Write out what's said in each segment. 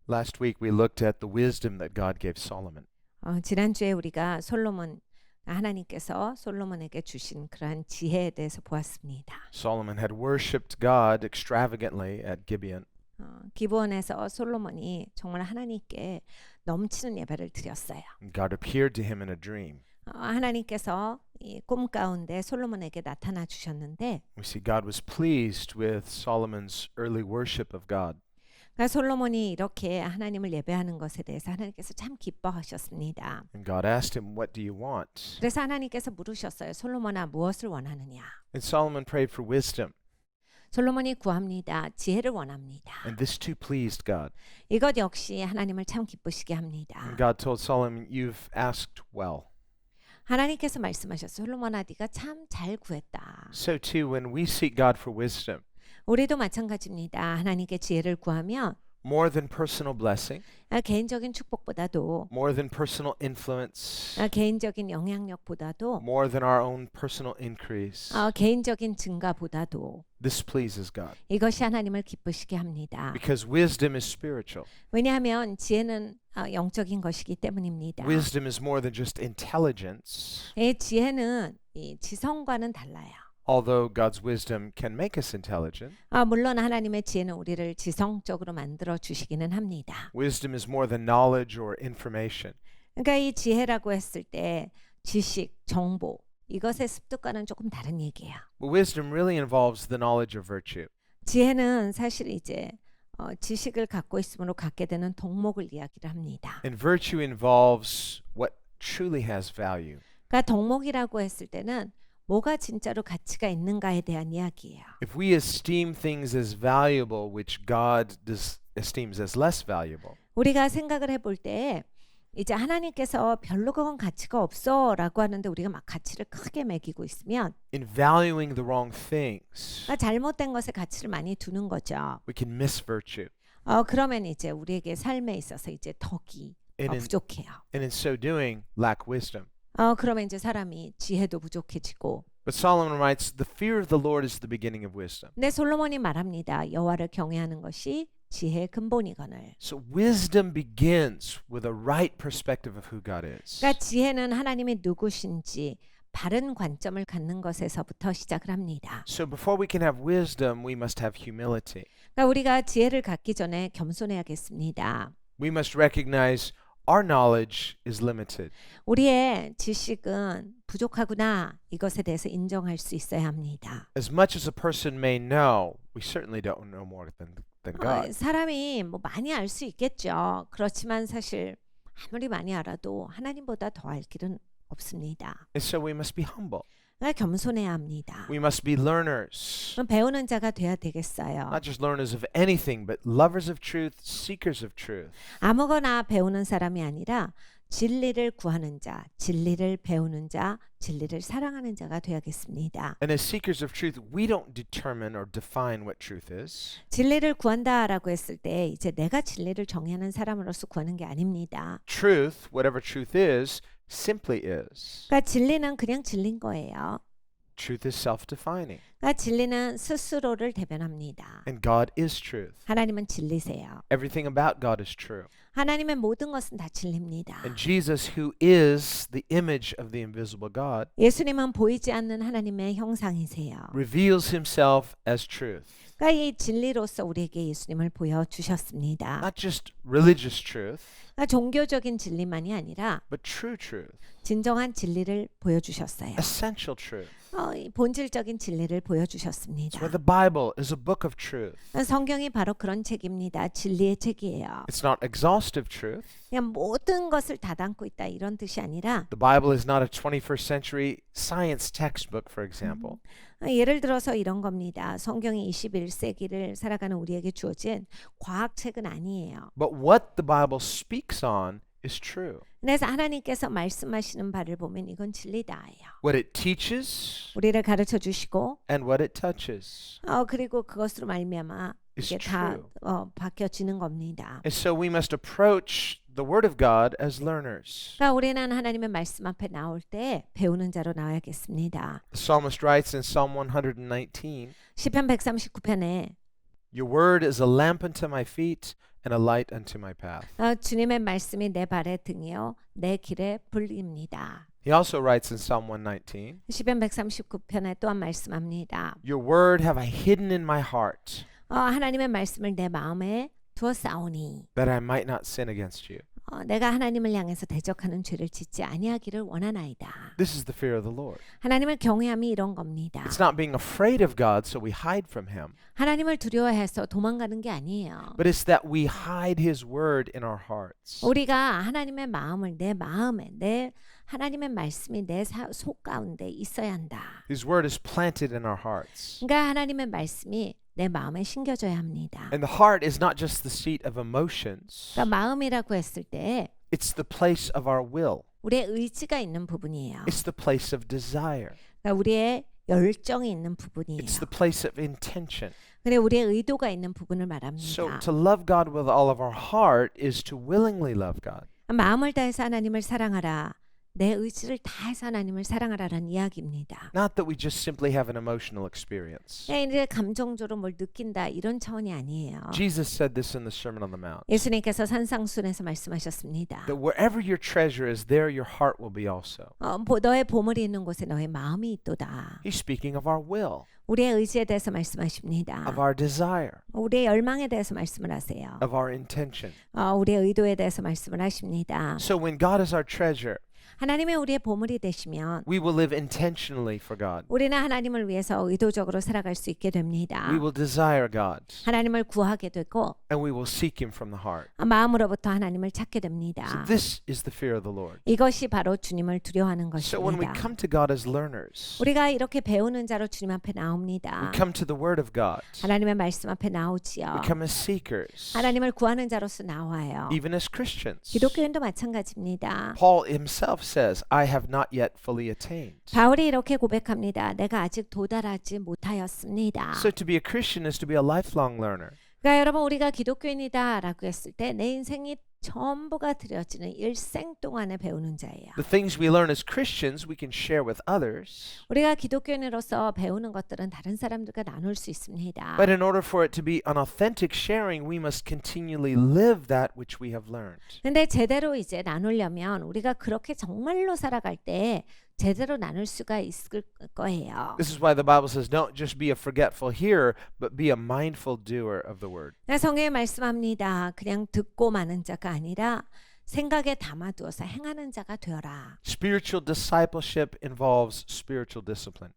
Last week we looked at the wisdom that God gave Solomon. 지난주에 우리가 하나님께서 솔로몬에게 주신 그러한 지혜에 대해서 보았습니다. Solomon had worshipped God extravagantly at Gibeon. 기브온에서 솔로몬이 정말 하나님께 넘치는 예배를 드렸어요. God appeared to him in a dream. 하나님께서 이 꿈 가운데 솔로몬에게 나타나 주셨는데 We see God was pleased with Solomon's early worship of God. 그러니까 솔로몬이 이렇게 하나님을 예배하는 것에 대해서 하나님께서 참 기뻐하셨습니다. And God asked him, "What do you want?" 그래서 하나님께서 물으셨어요. 솔로몬아, 무엇을 원하느냐? And Solomon prayed for wisdom, 솔로몬이 구합니다. 지혜를 원합니다. and this too pleased God. 이것 역시 하나님을 참 기쁘시게 합니다. And God told Solomon, "You've asked well." 하나님께서 말씀하셨어요. 솔로몬아, 네가 참 잘 구했다. So too, when we seek God for wisdom, 우리도 마찬가지입니다. 하나님께 지혜를 구하면 more than personal blessing, 개인적인 축복보다도 more than personal influence, 개인적인 영향력보다도 more than our own personal increase, 개인적인 증가보다도 this pleases God. 이것이 하나님을 기쁘시게 합니다. Because wisdom is spiritual. 왜냐하면 지혜는 영적인 것이기 때문입니다. Wisdom is more than just intelligence. 이 지혜는 이 지성과는 달라요. Although God's wisdom can make us intelligent, 물론 하나님의 지혜는 우리를 지성적으로 만들어 주시기는 합니다. wisdom is more than knowledge or information. 그러니까 이 지혜라고 했을 때 지식, 정보 이것의 습득과는 조금 다른 얘기예요. But wisdom really involves the knowledge of virtue. 지혜는 사실 이제 지식을 갖고 있음으로 갖게 되는 덕목을 이야기를 합니다. And virtue involves what truly has value. 그러니까 덕목이라고 했을 때는 뭐가 진짜로 가치가 있는가에 대한 이야기예요. If we esteem things as valuable which God esteems as less valuable, 우리가 생각을 해볼 때 이제 하나님께서 별로 그건 가치가 없어라고 하는데 우리가 막 가치를 크게 매기고 있으면 in valuing the wrong things, 잘못된 것에 가치를 많이 두는 거죠. we can miss virtue. 그러면 이제 우리에게 삶에 있어서 이제 덕이 부족해요. And in so doing, lack wisdom. 그러면 이제 사람이 지혜도 부족해지고. But Solomon writes, "The fear of the Lord is the beginning of wisdom." 근데 솔로몬이 말합니다. 여호와를 경외하는 것이 지혜의 근본이거늘. So wisdom begins with a right perspective of who God is. 그러니까 지혜는 하나님이 누구신지 바른 관점을 갖는 것에서부터 시작을 합니다. So before we can have wisdom, we must have humility. 그러니까 우리가 지혜를 갖기 전에 겸손해야겠습니다. We must recognize our knowledge is limited. 우리의 지식은 부족하구나. 이것에 대해서 인정할 수 있어야 합니다. As much as a person may know, we certainly don't know more than God. 사람이 뭐 많이 알 수 있겠죠. 그렇지만 사실 아무리 많이 알아도 하나님보다 더 알 길은 없습니다. And so we must be humble. 겸손해야 합니다. We must be learners. 배우는 자가 돼야 되겠어요. Not just learners of anything, but lovers of truth, seekers of truth. 아무거나 배우는 사람이 아니라 진리를 구하는 자, 진리를 배우는 자, 진리를 사랑하는 자가 되야겠습니다. And as seekers of truth, we don't determine or define what truth is. 진리를 구한다라고 했을 때 이제 내가 진리를 정의하는 사람으로서 구하는 게 아닙니다. Truth, whatever truth is, simply is. 그러니까 진리는 그냥 진리인 거예요. Truth is self-defining. 그러니까 진리는 스스로를 대변합니다. And God is truth. 하나님은 진리세요. Everything about God is true. 하나님의 모든 것은 다 진리입니다. And Jesus, who is the image of the invisible God, 예수님은 보이지 않는 하나님의 형상이세요. reveals himself as truth. 그러니까 이 진리로서 우리에게 예수님을 보여주셨습니다. Not just religious truth, 그러니까 종교적인 진리만이 아니라 but true truth. 진정한 진리를 보여주셨어요. Essential truth. 이 본질적인 진리를 보여주셨습니다. So the Bible is a book of truth. 성경이 바로 그런 책입니다. 진리의 책이에요. It's not exhaustive truth. 그냥 모든 것을 다 담고 있다 이런 뜻이 아니라 The Bible is not a 21st century science textbook, for example. 예를 들어서 이런 겁니다. 성경이 21세기를 살아가는 우리에게 주어진 과학책은 아니에요. But what the Bible speaks on is true. 그래서 하나님께서 말씀하시는 바를 보면 이건 진리다예요. What it teaches 우리를 가르쳐 주시고 and what it touches 그리고 그것으로 말미암아 is 이게 다 true. 바뀌어지는 겁니다. And so we must approach the Word of God as learners. 그러니까 우리는 하나님의 말씀 앞에 나올 때 배우는 자로 나와야겠습니다. The psalmist writes in Psalm 119, 시편 139편에 "Your word is a lamp unto my feet and a light unto my path. 주님의 말씀이 내 발의 등이요 내 길의 불입니다. He also writes in Psalm 119, 시편 139편에 또한 말씀합니다. Your word have I hidden in my heart, 하나님의 말씀을 내 마음에 두었사오니 that I might not sin against you. 내가 하나님을 향해서 대적하는 죄를 짓지 아니하기를 원하나이다. This is the fear of the Lord. 하나님을 경외함이 이런 겁니다. It's not being afraid of God so we hide from him, 하나님을 두려워해서 도망가는 게 아니에요. but it's that we hide his word in our hearts. 우리가 하나님의 마음을 내 마음에 내 하나님의 말씀이 내 속 가운데 있어야 한다. His word is planted in our hearts. 그러니까 하나님의 말씀이 내 마음에 심겨져야 합니다. And the heart is not just the seat of emotions, 그러니까 마음이라고 했을 때 it's the place of our will. 우리의 의지가 있는 부분이에요. It's the place of desire. 그러니까 우리의 열정이 있는 부분이에요. It's the place of intention. 그래 우리의 의도가 있는 부분을 So 말합니다. to love God with all of our heart is to willingly love God. 마음을 다해서 하나님을 사랑하라. 내 의지를 다해서 하나님을 사랑하라는 이야기입니다. Not that we just simply have an emotional experience. 이제 감정적으로 뭘 느낀다 이런 차원이 아니에요. Jesus said this in the Sermon on the Mount. 예수님께서 산상순에서 말씀하셨습니다. That wherever your treasure is, there your heart will be also. 너의 보물이 있는 곳에 너의 마음이 있도다. He's speaking of our will, 우리의 의지에 대해서 말씀하십니다. of our desire, 우리의 열망에 대해서 말씀을 하세요. of our intention. 우리의 의도에 대해서 말씀을 하십니다. So when God is our treasure, 하나님의 우리의 보물이 되시면 we will live intentionally for God. 우리는 하나님을 위해서 의도적으로 살아갈 수 있게 됩니다. We will desire God, 하나님을 구하게 되고 and we will seek Him from the heart. 마음으로부터 하나님을 찾게 So 됩니다. this is the fear of the Lord. 이것이 바로 주님을 두려워하는 So when we 것입니다. come to God as learners, 우리가 이렇게 배우는 자로 주님 앞에 나옵니다. we come to the Word of God. 하나님의 말씀 앞에 나오지요. We come as seekers, 하나님을 구하는 자로서 나와요. even as Christians. 기독교인도 마찬가지입니다. Paul himself says, I have not yet fully attained. 바울이 이렇게 고백합니다. 내가 아직 도달하지 못하였습니다. So to be a Christian is to be a lifelong learner. 그러니까 여러분 우리가 기독교인이다라고 했을 때 내 인생이 전부가 들여지는 일생 동안에 배우는 자예요. The things we learn as Christians we can share with others. 우리가 기독교인으로서 배우는 것들은 다른 사람들과 나눌 수 있습니다. But in order for it to be an authentic sharing, we must continually live that which we have learned. 근데 제대로 이제 나누려면 우리가 그렇게 정말로 살아갈 때 제대로 나눌 수가 있을 거예요. This is why the Bible says, don't just be a forgetful hearer, but be a mindful doer of the word. 성경에 말씀합니다. 그냥 듣고 마는 자가 아니라 생각에 담아두어서 행하는 자가 되어라. Spiritual discipleship involves spiritual discipline.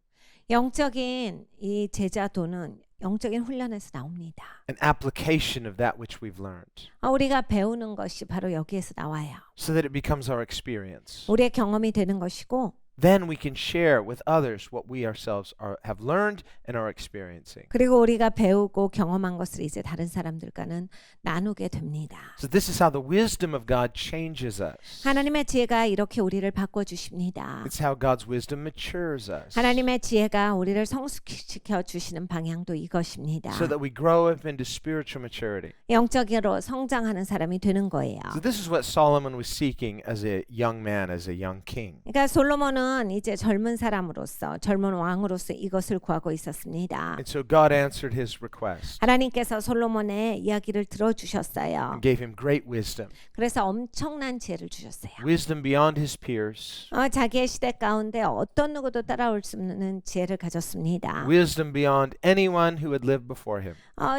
영적인 이 제자도는 영적인 훈련에서 나옵니다. An application of that which we've learned, 우리가 배우는 것이 바로 여기에서 나와요. so that it becomes our experience. 우리의 경험이 되는 것이고 Then we can share with others what we ourselves have learned and are experiencing. 그리고 우리가 배우고 경험한 것을 이제 다른 사람들과는 나누게 됩니다. So this is how the wisdom of God changes us. 하나님의 지혜가 이렇게 우리를 바꿔주십니다. It's how God's wisdom matures us, 하나님의 지혜가 우리를 성숙시켜 주시는 방향도 이것입니다. so that we grow up into spiritual maturity. 영적으로 성장하는 사람이 되는 거예요. So this is what Solomon was seeking as a young man, as a young king. 그러니까 솔로몬은 이제 젊은 사람으로서 젊은 왕으로서 이것을 구하고 있었습니다. And so God answered his request 하나님께서 솔로몬의 이야기를 들어주셨어요. and gave him great wisdom, 그래서 엄청난 지혜를 주셨어요. wisdom beyond his peers, 자기의 시대 가운데 어떤 누구도 따라올 수 없는 지혜를 가졌습니다. wisdom beyond anyone who had lived before him.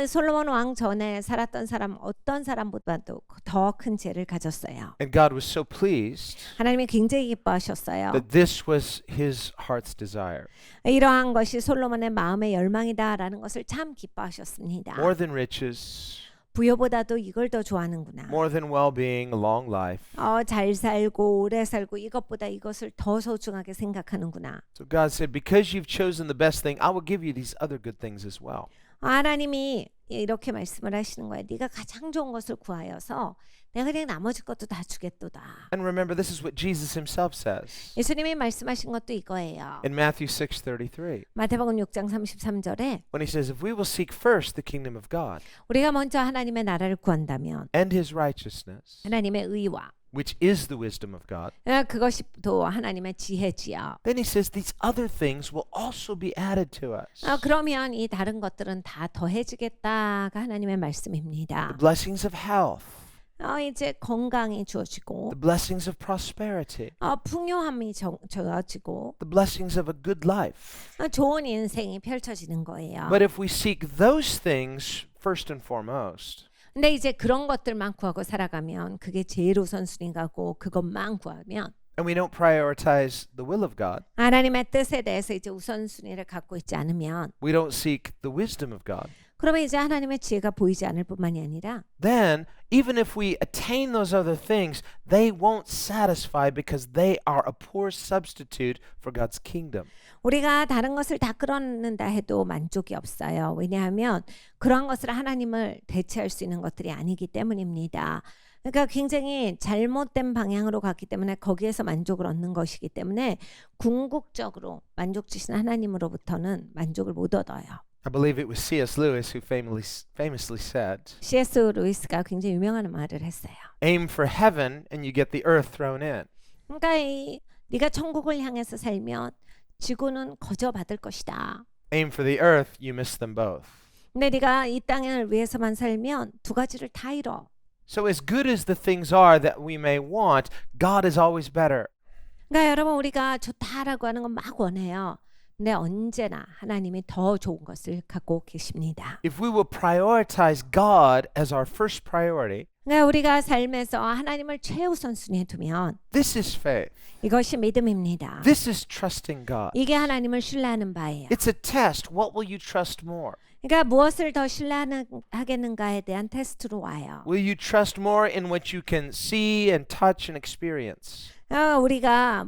솔로몬 왕 전에 살았던 사람 어떤 사람보다도 더 큰 지혜를 가졌어요. And God was so pleased 하나님이 굉장히 기뻐하셨어요. that this was his heart's desire. 이러한 것이 솔로몬의 마음의 열망이다라는 것을 참 기뻐하셨습니다. More than riches, 부여보다도 이걸 더 좋아하는구나. more than well-being, a long life. 잘 살고 오래 살고 이것보다 이것을 더 소중하게 생각하는구나. So God said, because you've chosen the best thing, I will give you these other good things as well. 하나님이 이렇게 말씀을 하시는 거예요. 네가 가장 좋은 것을 구하여서 내가 그냥 나머지 것도 다 주겠도다. And remember, this is what Jesus himself says 예수님이 말씀하신 것도 이거예요. in Matthew 6:33. 마태복음 6장 33절에 When he says, if we will seek first the kingdom of God 우리가 먼저 하나님의 나라를 구한다면 and his righteousness, 하나님의 의와 which is the wisdom of God, 그것이 또 하나님의 지혜지요. then he says these other things will also be added to us. 그러면 이 다른 것들은 다 더해지겠다가 하나님의 말씀입니다. The blessings of health, 이제 건강이 주어지고 the blessings of prosperity, 풍요함이 주어지고 the blessings of a good life. 좋은 인생이 펼쳐지는 거예요. But if we seek those things first and foremost, 근데 이제 그런 것들만 구하고 살아가면 그게 제일 우선순위 가고 그것만 구하면 and we don't prioritize the will of God, 하나님의 뜻에 대해서 이제 우선순위를 갖고 있지 않으면 we don't seek the wisdom of God, 그러면 이제 하나님의 지혜가 보이지 않을 뿐만이 아니라 then even if we attain those other things, they won't satisfy because they are a poor substitute for God's kingdom. 우리가 다른 것을 다 끌어낸다 해도 만족이 없어요. 왜냐하면 그러한 것을 하나님을 대체할 수 있는 것들이 아니기 때문입니다. 그러니까 굉장히 잘못된 방향으로 갔기 때문에 거기에서 만족을 얻는 것이기 때문에 궁극적으로 만족 주신 하나님으로부터는 만족을 못 얻어요. I believe it was C.S. Lewis who famously said, C.S. 루이스가 굉장히 유명한 말을 했어요. aim for heaven and you get the earth thrown in. 그러니까 네가 천국을 향해서 살면 지구는 거저받을 것이다. Aim for the earth, you miss them both. 근데 네가 이 땅을 위해서만 살면 두 가지를 다 잃어. So as good as the things are that we may want, God is always better. 그러니까 여러분 우리가 좋다라고 하는 건 막 원해요. 근데 언제나 하나님이 더 좋은 것을 갖고 계십니다. If we will prioritize God as our first priority, 그러니까 우리가 삶에서 하나님을 최우선순위에 두면 this is faith. 이것이 믿음입니다. This is trusting God. 이게 하나님을 신뢰하는 바예요. It's a test. What will you trust more? 그러니까 무엇을 더 신뢰하겠는가에 대한 테스트로 와요. Will you trust more in what you can see and touch and experience? 우리가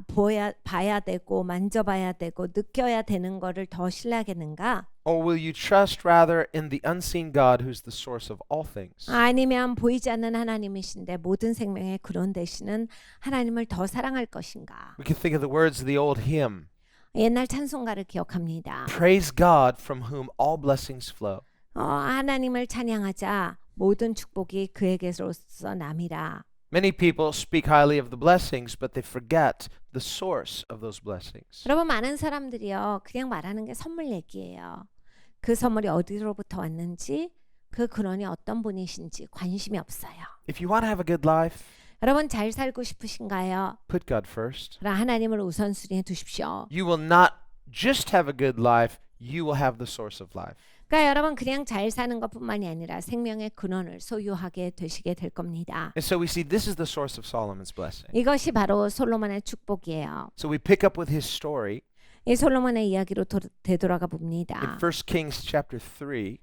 봐야 되고 만져봐야 되고 느껴야 되는 거를 더 신뢰하겠는가? Or will you trust rather in the unseen God who's the source of all things? 아니면 보이지 않는 하나님이신데 모든 생명의 근원 되시는 하나님을 더 사랑할 것인가? We can think of the words of the old hymn. 옛날 찬송가를 기억합니다. Praise God from whom all blessings flow. 하나님을 찬양하자 모든 축복이 그에게로서 남이라. Many people speak highly of the blessings, but they forget the source of those blessings. 여러분 많은 사람들이요 그냥 말하는 게 선물 얘기예요. 그 선물이 어디로부터 왔는지 그 근원이 어떤 분이신지 관심이 없어요. If you want to have a good life, 여러분 잘 살고 싶으신가요? put God first. 그럼 하나님을 우선순위에 두십시오. You will not just have a good life, you will have the source of life. 그러니까 여러분 그냥 잘 사는 것뿐만이 아니라 생명의 근원을 소유하게 되시게 될 겁니다. And so we see this is the source of Solomon's blessing. 이것이 바로 솔로몬의 축복이에요. So we pick up with his story 이 솔로몬의 이야기로 되돌아가 in 봅니다. 1 Kings chapter 3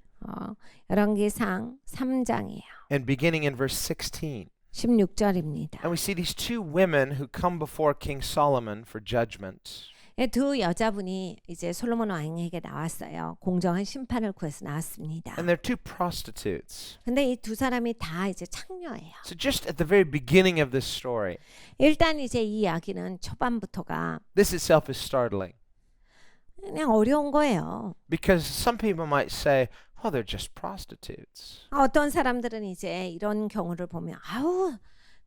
열왕기상 3장이에요. and beginning in verse 16. 16절입니다. And we see these two women who come before King Solomon for judgment. 두 여자분이 이제 솔로몬 왕에게 나왔어요. 공정한 심판을 구해서 나왔습니다. And they're two prostitutes. 근데 이 두 사람이 다 이제 창녀예요. So just at the very beginning of this story, 일단 이제 이 이야기는 초반부터가 this itself is startling. 그냥 어려운 거예요. Because some people might say, oh, they're just prostitutes. 어떤 사람들은 이제 이런 경우를 보면 아우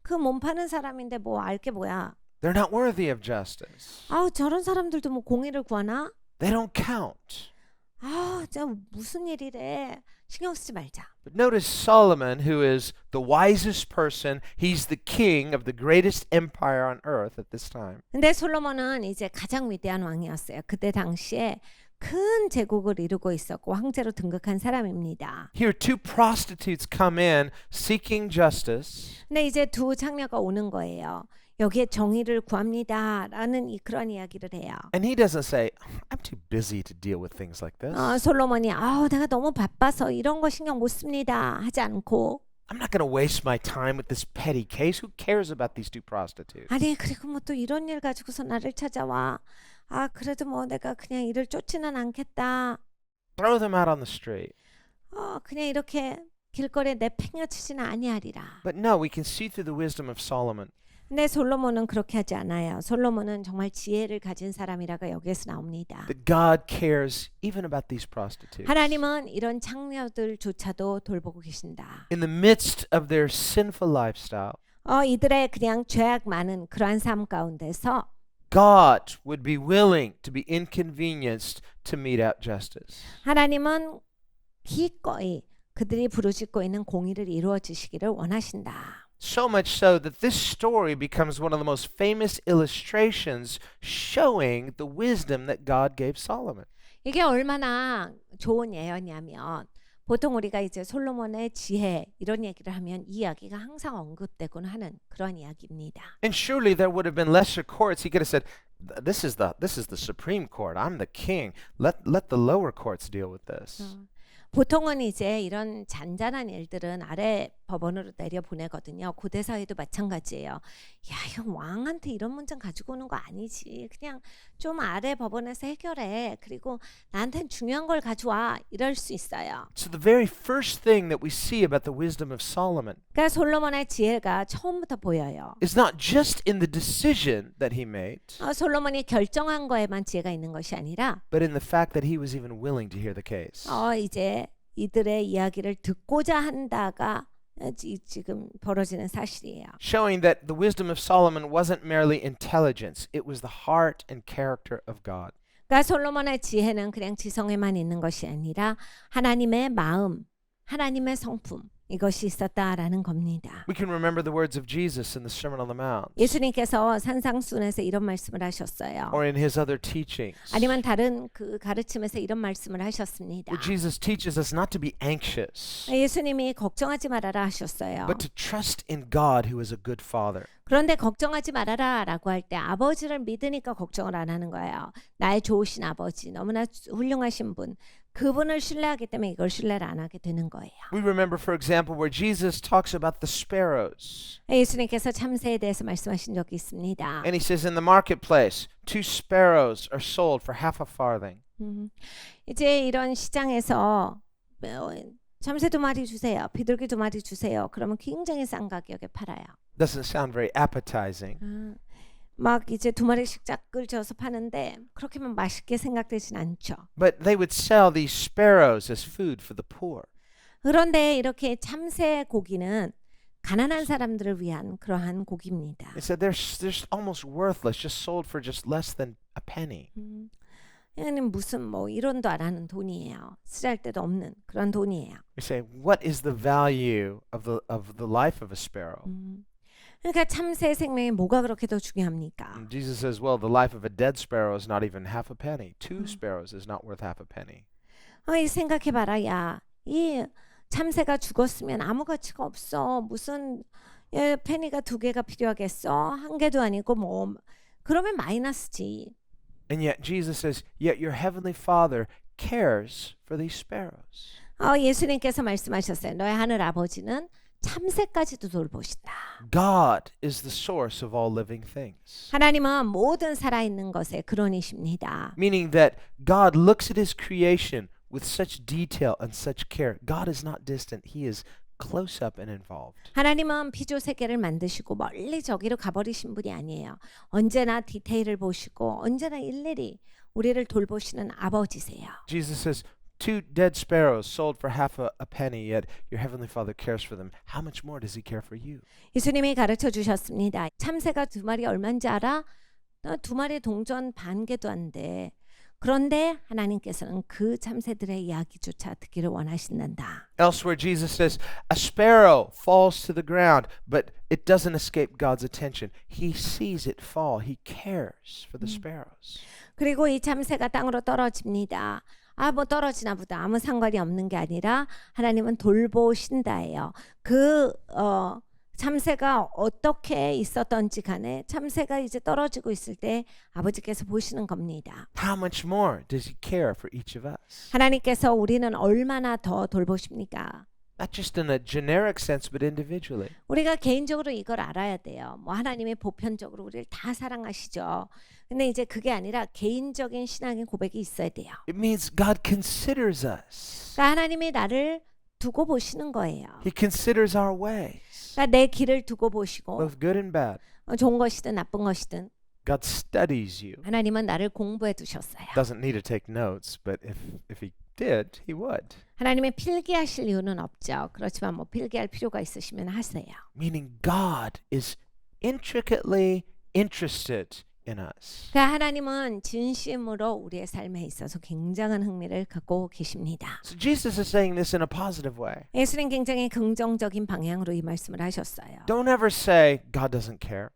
그 몸 파는 사람인데 뭐 알 게 뭐야. They're not worthy of justice. 아우 저런 사람들도 뭐 공의를 구하나? They don't count. 아, 진짜 무슨 일이래. 신경 쓰지 말자. But notice Solomon, who is the wisest person, he's the king of the greatest empire on earth at this time. 근데 솔로몬은 이제 가장 위대한 왕이었어요. 그때 당시에 큰 제국을 이루고 있었고 황제로 등극한 사람입니다. Here, two prostitutes come in seeking justice. 근데 이제 두 창녀가 오는 거예요. 여기에 정의를 구합니다라는 그런 이야기를 해요. And he doesn't say, I'm too busy to deal with things like this. 솔로몬이 내가 너무 바빠서 이런 거 신경 못 씁니다 하지 않고 I'm not going to waste my time with this petty case. Who cares about these two prostitutes? 아니 그리고 뭐 또 이런 일 가지고서 나를 찾아와. 그래도 뭐 내가 그냥 이를 쫓지는 않겠다. Throw them out on the street. 그냥 이렇게 길거리에 내팽겨치지는 아니하리라. But no, we can see through the wisdom of Solomon. 근데 솔로몬은 그렇게 하지 않아요. 솔로몬은 정말 지혜를 가진 사람이라가 여기에서 나옵니다. That God cares even about these prostitutes. 하나님은 이런 창녀들조차도 돌보고 계신다. In the midst of their sinful lifestyle, 이들의 그냥 죄악 많은 그러한 삶 가운데서 God would be willing to be inconvenienced to mete out justice. 하나님은 기꺼이 그들이 부르짖고 있는 공의를 이루어 주시기를 원하신다. So much so that this story becomes one of the most famous illustrations showing the wisdom that God gave Solomon. 이게 얼마나 좋은 예언이냐면 보통 우리가 이제 솔로몬의 지혜 이런 얘기를 하면 이 이야기가 항상 언급되곤 하는 그런 이야기입니다. And surely there would have been lesser courts. He could have said, this is the Supreme Court. I'm the king. Let the lower courts deal with this. 보통은 이제 이런 잔잔한 일들은 아래 법원으로 내려 보내거든요. 고대 사회도 마찬가지예요. 야, 이거 왕한테 이런 문제 가지고 오는 거 아니지. 그냥 좀 아래 법원에서 해결해. 그리고 나한테는 중요한 걸 가져와. 이럴 수 있어요. So the very first thing that we see about the wisdom of Solomon 그러니까 솔로몬의 지혜가 처음부터 보여요. is not just in the decision that he made, 솔로몬이 결정한 거에만 지혜가 있는 것이 아니라 but in the fact that he was even willing to hear the case. 이제 이들의 이야기를 듣고자 한다가 지금 벌어지는 사실이에요. Showing that the wisdom of Solomon wasn't merely intelligence, it was the heart and character of God. 그러니까 솔로몬의 지혜는 그냥 지성에만 있는 것이 아니라 하나님의 마음, 하나님의 성품 이것이 있었다라는 겁니다. We can remember the words of Jesus in the Sermon on the Mount 예수님께서 산상수훈에서 이런 말씀을 하셨어요. or in his other teachings, 아니면 다른 그 가르침에서 이런 말씀을 하셨습니다. where Jesus teaches us not to be anxious, 예수님이 걱정하지 말아라 하셨어요. but to trust in God who is a good father. 그런데 걱정하지 말아라라고 할 때 아버지를 믿으니까 걱정을 안 하는 거예요. 나의 좋으신 아버지, 너무나 훌륭하신 분, 그분을 신뢰하기 때문에 이걸 신뢰를 안 하게 되는 거예요. We remember, for example, where Jesus talks about the sparrows. 예수님께서 참새에 대해서 말씀하신 적이 있습니다. And he says, in the marketplace, 2 sparrows are sold for half a farthing. 이제 이런 시장에서 참새 2마리 주세요. 비둘기 2마리 주세요. 그러면 굉장히 싼 가격에 팔아요. Doesn't sound very appetizing. 막 이제 2마리씩 짝을 지어서 파는데 그렇게만 맛있게 생각되진 않죠. But they would sell these sparrows as food for the poor. 그런데 이렇게 참새 고기는 가난한 사람들을 위한 그러한 고기입니다. They said they're almost worthless, just sold for just less than a penny. 이거는 무슨 뭐 이론도 안 하는 돈이에요. 쓰잘데도 없는 그런 돈이에요. We say, what is the value of the life of a sparrow? 그러니까 참새 생명이 뭐가 그렇게 더 중요합니까? And Jesus says, well, the life of a dead sparrow is not even half a penny. 2 sparrows is not worth half a penny. 이 생각해봐라, 야, 이 참새가 죽었으면 아무 가치가 없어. 무슨 페니가 2개가 필요하겠어? 1개도 아니고 뭐 그러면 마이너스지. And yet Jesus says, yet your heavenly Father cares for these sparrows. 예수님께서 말씀하셨어요. 너의 하늘 아버지는 참새까지도 돌보신다. God is the source of all living things. 하나님은 모든 살아있는 것의 근원이십니다. Meaning that God looks at his creation with such detail and such care. God is not distant. He is close up and involved. 하나님은 피조 세계를 만드시고 멀리 저기로 가버리신 분이 아니에요. 언제나 디테일을 보시고 언제나 일일이 우리를 돌보시는 아버지세요. Jesus says, 2 dead sparrows sold for half a penny, yet your heavenly Father cares for them. How much more does he care for you? 예수님이 가르쳐 주셨습니다. 참새가 2마리 얼마인지 알아? 2마리 동전 1개도 안 돼. 그런데 하나님께서는 그 참새들의 이야기조차 듣기를 원하신단다. Elsewhere, Jesus says, a sparrow falls to the ground, but it doesn't escape God's attention. He sees it fall. He cares for the sparrows. 그리고 이 참새가 땅으로 떨어집니다. 뭐 떨어지나 보다. 아무 상관이 없는 게 아니라 하나님은 돌보신다예요. 참새가 어떻게 있었던지 간에 참새가 이제 떨어지고 있을 때 아버지께서 보시는 겁니다. How much more does he care for each of us? 하나님께서 우리는 얼마나 더 돌보십니까? Not just in a generic sense, but individually. 우리가 개인적으로 이걸 알아야 돼요. 뭐 하나님이 보편적으로 우리를 다 사랑하시죠. 근데 이제 그게 아니라 개인적인 신앙의 고백이 있어야 돼요. It means God considers us. 그러니까 하나님이 나를 두고 보시는 거예요. He considers our ways, 그러니까 내 길을 두고 보시고 both good and bad. 좋은 것이든 나쁜 것이든 God studies you. 하나님은 나를 공부해 두셨어요. Doesn't need to take notes, but if he did, he would. 하나님의 필기하실 이유는 없죠. 그렇지만 뭐 필기할 필요가 있으시면 하세요. Meaning God is intricately interested in us. 그러니까 하나님은 진심으로 우리의 삶에 있어서 굉장한 흥미를 갖고 계십니다. So Jesus is saying this in a positive way. 예수는 굉장히 긍정적인 방향으로 이 말씀을 하셨어요. Don't ever say God doesn't care.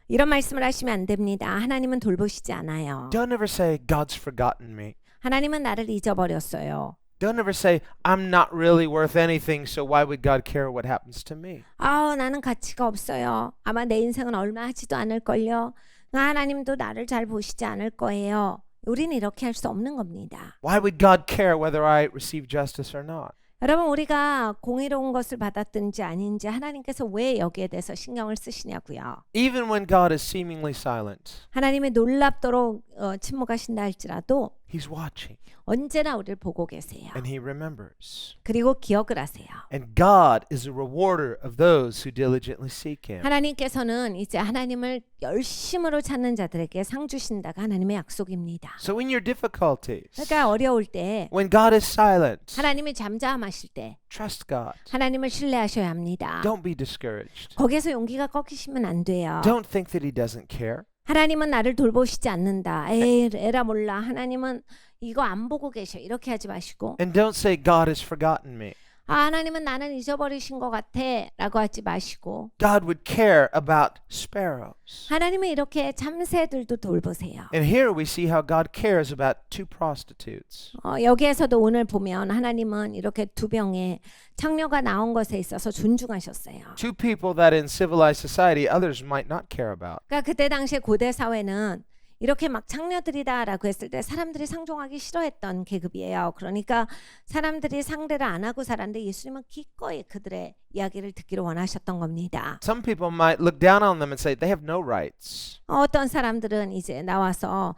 이런 말씀을 하시면 안 됩니다. 하나님은 돌보시지 않아요. Don't ever say God's forgotten me. 하나님은 나를 잊어버렸어요. Don't ever say I'm not really worth anything, so why would God care what happens to me? 나는 가치가 없어요. 아마 내 인생은 얼마 하지도 않을걸요. 하나님도 나를 잘 보시지 않을 거예요. 우리는 이렇게 할 수 없는 겁니다. Why would God care whether I receive justice or not? 여러분 우리가 공의로운 것을 받았든지 아닌지 하나님께서 왜 여기에 대해서 신경을 쓰시냐고요. Even when God is seemingly silent, 하나님이 놀랍도록 침묵하신다 할지라도 He's watching 언제나 우리를 보고 계세요. and He remembers. 그리고 기억을 하세요. And God is a rewarder of those who diligently seek Him. 하나님께서는 이제 하나님을 열심으로 찾는 자들에게 상 주신다가 하나님의 약속입니다. So in your difficulties, 그러니까 어려울 때 when God is silent, 하나님이 잠잠하실 때 trust God. 하나님을 신뢰하셔야 합니다. Don't be discouraged. 거기에서 용기가 꺾이시면 안 돼요. Don't think that He doesn't care. 하나님은 나를 돌보시지 않는다. 에이, 에라 몰라. 하나님은 이거 안 보고 계셔. 이렇게 하지 마시고 And don't say God has forgotten me. 하나님은 나는 잊어버리신 것 같아 라고 하지 마시고 God would care about sparrows. 하나님은 이렇게 참새들도 돌보세요. And here we see how God cares about two prostitutes. 여기에서도 오늘 보면 하나님은 이렇게 두 병의 창녀가 나온 것에 있어서 존중하셨어요. Two people that in civilized society others might not care about. 그러니까 그때 당시에 고대 사회는 이렇게 막 창녀들이다라고 했을 때 사람들이 상종하기 싫어했던 계급이에요. 그러니까 사람들이 상대를 안 하고 살았는데 예수님은 기꺼이 그들의 이야기를 듣기를 원하셨던 겁니다. Some people might look down on them and say they have no rights. 어떤 사람들은 이제 나와서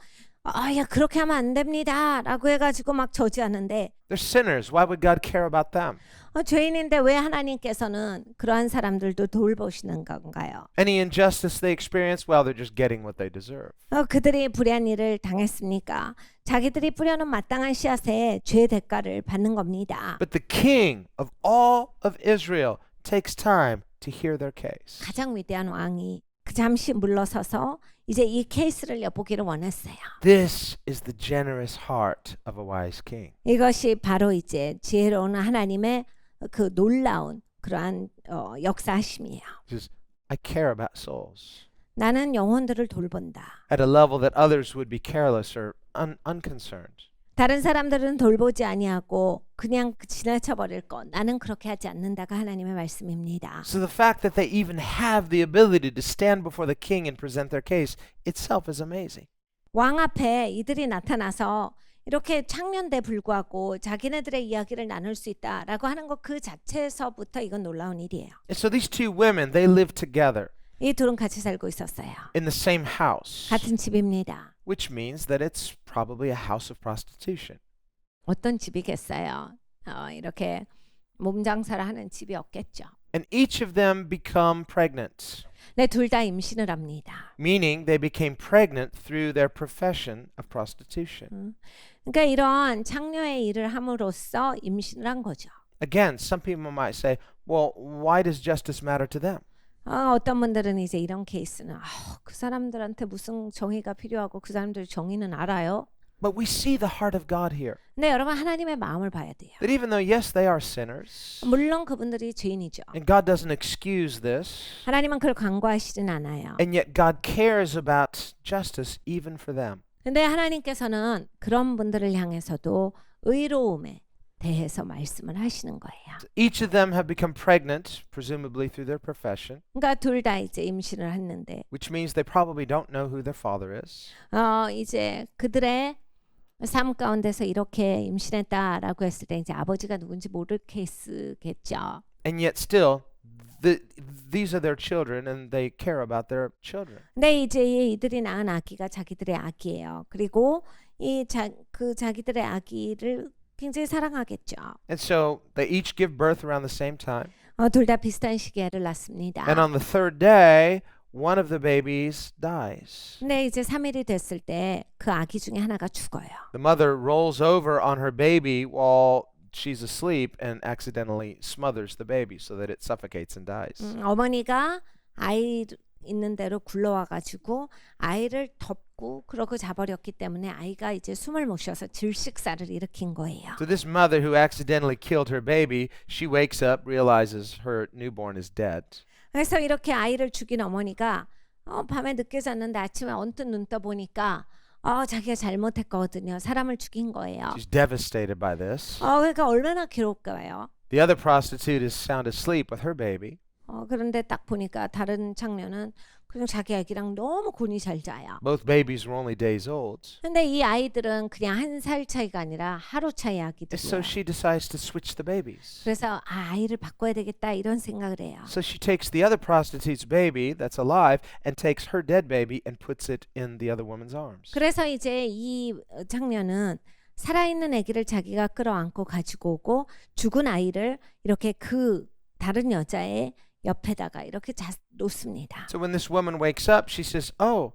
야 그렇게 하면 안 됩니다 라고 해가지고 막 저지하는데 They're sinners. Why would God care about them? 죄인인데 왜 하나님께서는 그러한 사람들도 돌보시는 건가요? Any injustice they experience, well, they're just getting what they deserve. 그들이 불의한 일을 당했습니까? 자기들이 뿌려놓은 마땅한 씨앗에 죄의 대가를 받는 겁니다. But the king of all of Israel takes time to hear their case. 가장 위대한 왕이 그 잠시 물러서서 이제 이 케이스를 엿보기를 원했어요. This is the generous heart of a wise king. 이것이 바로 이제 지혜로운 하나님의 그 놀라운 그러한 역사하심이에요. He says, I care about souls 나는 영혼들을 돌본다. at a level that others would be careless or unconcerned. 다른 사람들은 돌보지 아니하고 그냥 지나쳐 버릴 것. 나는 그렇게 하지 않는다가 하나님의 말씀입니다. So the fact that they even have the ability to stand before the king and present their case itself is amazing. 왕 앞에 이들이 나타나서 이렇게 창년대 불구하고 자기네들의 이야기를 나눌 수 있다라고 하는 것 그 자체에서부터 이건 놀라운 일이에요. And so these two women, they live together 이 둘은 같이 살고 있었어요. in the same house, 같은 집입니다. which means that it's probably a house of prostitution. 어떤 집이겠어요? 이렇게 몸장사를 하는 집이 없겠죠. And each of them become pregnant, 네, 둘 다 임신을 합니다. meaning they became pregnant through their profession of prostitution. 그러니까 이런 창녀의 일을 함으로써 임신을 한 거죠. Again, some people might say, well, why does justice matter to them? 어떤 분들은 이제 이런 케이스는 그 사람들한테 무슨 정의가 필요하고 그 사람들 정의는 알아요. But we see the heart of God here. 근데 여러분 하나님의 마음을 봐야 돼요. That even though, yes, they are sinners, 물론 그분들이 죄인이죠. and God doesn't excuse this, 하나님은 그걸 간과하시진 않아요. and yet God cares about justice even for them. 근데 하나님께서는 그런 분들을 향해서도 의로움에 대해서 말씀을 하시는 거예요. Each of them have become pregnant, presumably through their profession, 그러니까 둘 다 이제 임신을 했는데 which means they probably don't know who their father is. 이제 그들의 삶 가운데서 이렇게 임신했다라고 했을 때 이제 아버지가 누군지 모를 케이스겠죠. And yet still, these are their children and they care about their children. 근데 이제 이들이 낳은 아기가 자기들의 아기예요. 그리고 그 자기들의 아기를 굉장히 사랑하겠죠. And so they each give birth around the same time. 둘 다 비슷한 시기를 낳습니다. And on the third day, one of the babies dies. 근데 이제 3일이 됐을 때 그 아기 중에 하나가 죽어요. The mother rolls over on her baby while she's asleep and accidentally smothers the baby so that it suffocates and dies. 어머니가 아이 있는 대로 굴러와가지고 아이를 덮고 그러고 자버렸기 때문에 아이가 이제 숨을 못 쉬어서 질식사를 일으킨 거예요. So this mother who accidentally killed her baby, she wakes up, realizes her newborn is dead. 그래서 이렇게 아이를 죽인 어머니가 밤에 늦게 잤는데 아침에 언뜻 눈 떠보니까 자기가 잘못했거든요. 사람을 죽인 거예요. She's devastated by this. 그러니까 얼마나 괴로울까요? The other prostitute is sound asleep with her baby. 그런데 딱 보니까 다른 장녀는 그냥 자기 아기랑 너무 곤히 잘 자요. Both babies were only days old. 근데 이 아이들은 그냥 1살 차이가 아니라 하루 차이 And so 아기들이에요. she decides to switch the babies. 그래서 아이를 바꿔야 되겠다 이런 생각을 해요. So she takes the other prostitute's baby that's alive and takes her dead baby and puts it in the other woman's arms. 그래서 이제 이 장녀는 살아있는 아기를 자기가 끌어안고 가지고 오고 죽은 아이를 이렇게 그 다른 여자의 옆에다가 이렇게 놓습니다. So when this woman wakes up, she says, "Oh,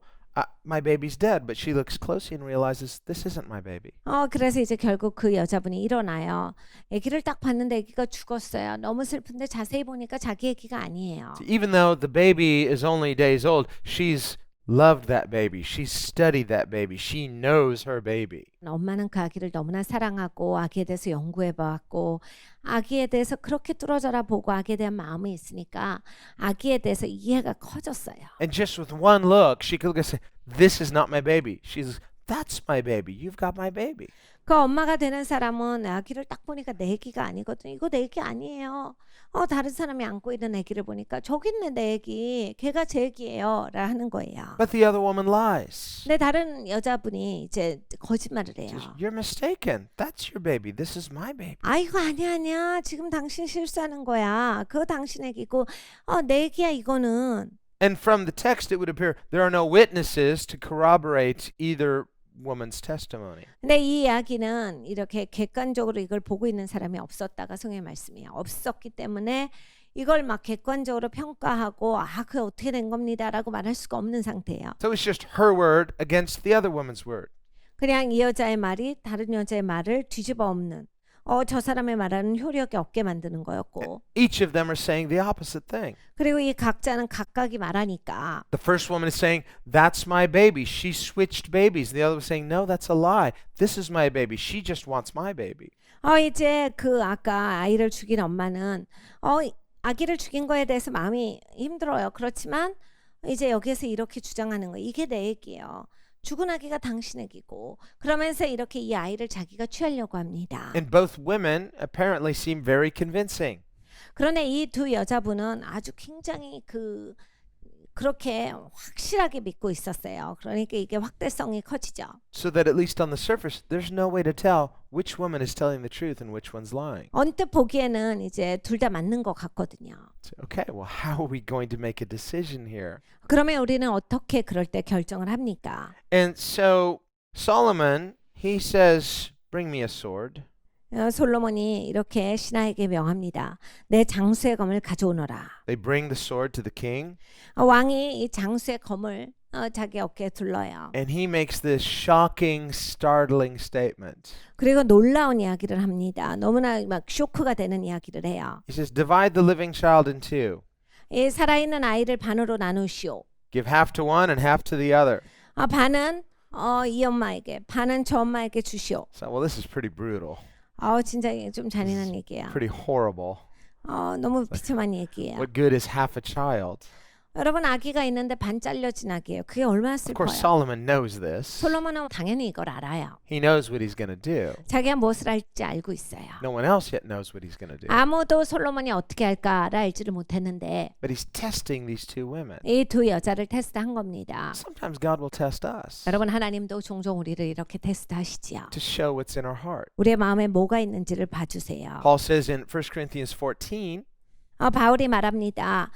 my baby's dead." But she looks closely and realizes this isn't my baby. 그래서 이제 결국 그 여자분이 일어나요. 아기를 딱 봤는데 아기가 죽었어요. 너무 슬픈데 자세히 보니까 자기 아기가 아니에요. So even though the baby is only days old, she's loved that baby. She's studied that baby. She knows her baby. 엄마는 그 아기를 너무나 사랑하고 아기에 대해서 연구해봤고 아기에 대해서 그렇게 뚫어져라 보고 아기에 대한 마음이 있으니까 아기에 대해서 이해가 커졌어요. And just with one look, she could look and say, "This is not my baby." She's, "That's my baby. You've got my baby." 그 엄마가 되는 사람은 아기를 딱 보니까 내 아기가 아니거든요. 이거 내 아기 아니에요. 다른 사람이 안고 있는 아기를 보니까 저기 있네 내 아기. 걔가 제 아기예요. 라 하는 거예요. But the other woman lies. 근데 다른 여자분이 이제 거짓말을 해요. Says, "You're mistaken. That's your baby. This is my baby." 이거 아니야. 지금 당신 실수하는 거야. 그거 당신 아기고 내 아기야 이거는. And from the text, it would appear there are no witnesses to corroborate either woman's testimony. 근데 이 이야기는 이렇게 객관적으로 이걸 보고 있는 사람이 없었다가 성의 말씀이에요. 없었기 때문에 이걸 막 객관적으로 평가하고 그게 어떻게 된 겁니다라고 말할 수가 없는 상태예요. So it's just her word against the other woman's word. 그냥 이 여자의 말이 다른 여자의 말을 뒤집어 엎는 저 사람의 말하는 효력이 없게 만드는 거였고 Each of them are saying the opposite thing. 그리고 이 각자는 각각이 말하니까 The first woman is saying, "That's my baby. She switched babies." The other was saying, "No, that's a lie. This is my baby. She just wants my baby." 이제 그 아까 아이를 죽인 엄마는 아기를 죽인 거에 대해서 마음이 힘들어요. 그렇지만 이제 여기에서 이렇게 주장하는 거예요. 이게 내 얘기예요. 죽은 아기가 당신 아기고 그러면서 이렇게 이 아이를 자기가 취하려고 합니다. And both women apparently seem very convincing. 그런데 이 두 여자분은 아주 굉장히 그렇게 확실하게 믿고 있었어요. 그러니까 이게 확대성이 커지죠. So that at least on the surface, there's no way to tell which woman is telling the truth and which one's lying. 언뜻 보기에는 이제 둘 다 맞는 것 같거든요. So, okay, well, how are we going to make a decision here? 그러면 우리는 어떻게 그럴 때 결정을 합니까? And so Solomon, he says, "Bring me a sword." 솔로몬이 이렇게 신하에게 명합니다. 내 장수의 검을 가져오너라. They bring the sword to the king, 왕이 이 장수의 검을 자기 어깨에 둘러요. and he makes this shocking, startling statement. 그리고 놀라운 이야기를 합니다. 너무나 막 쇼크가 되는 이야기를 해요. He says, "Divide the living child in two. 이 살아있는 아이를 반으로 나누시오. Give half to one and half to the other." 반은 이 엄마에게, 반은 저 엄마에게 주시오. So, well, this is pretty brutal, 진짜 좀 잔인한 얘기야. pretty horrible. 너무 비참한 얘기예요. What good is half a child? 여러분 아기가 있는데 반 잘려진 아기예요. 그게 얼마나 Of course, 슬퍼요. Solomon knows this. 솔로몬은 당연히 이걸 알아요. He knows what he's going to do. 자기가 무엇을 할지 알고 있어요. No one else yet knows what he's going to do. 아무도 솔로몬이 어떻게 할까를 알지를 못했는데 But he's testing these two women. 이 두 여자를 테스트한 겁니다. Sometimes God will test us 여러분 하나님도 종종 우리를 이렇게 테스트하시지요. to show what's in our heart. 우리의 마음에 뭐가 있는지를 봐주세요. Paul says in 1 Corinthians 14, 바울이 말합니다.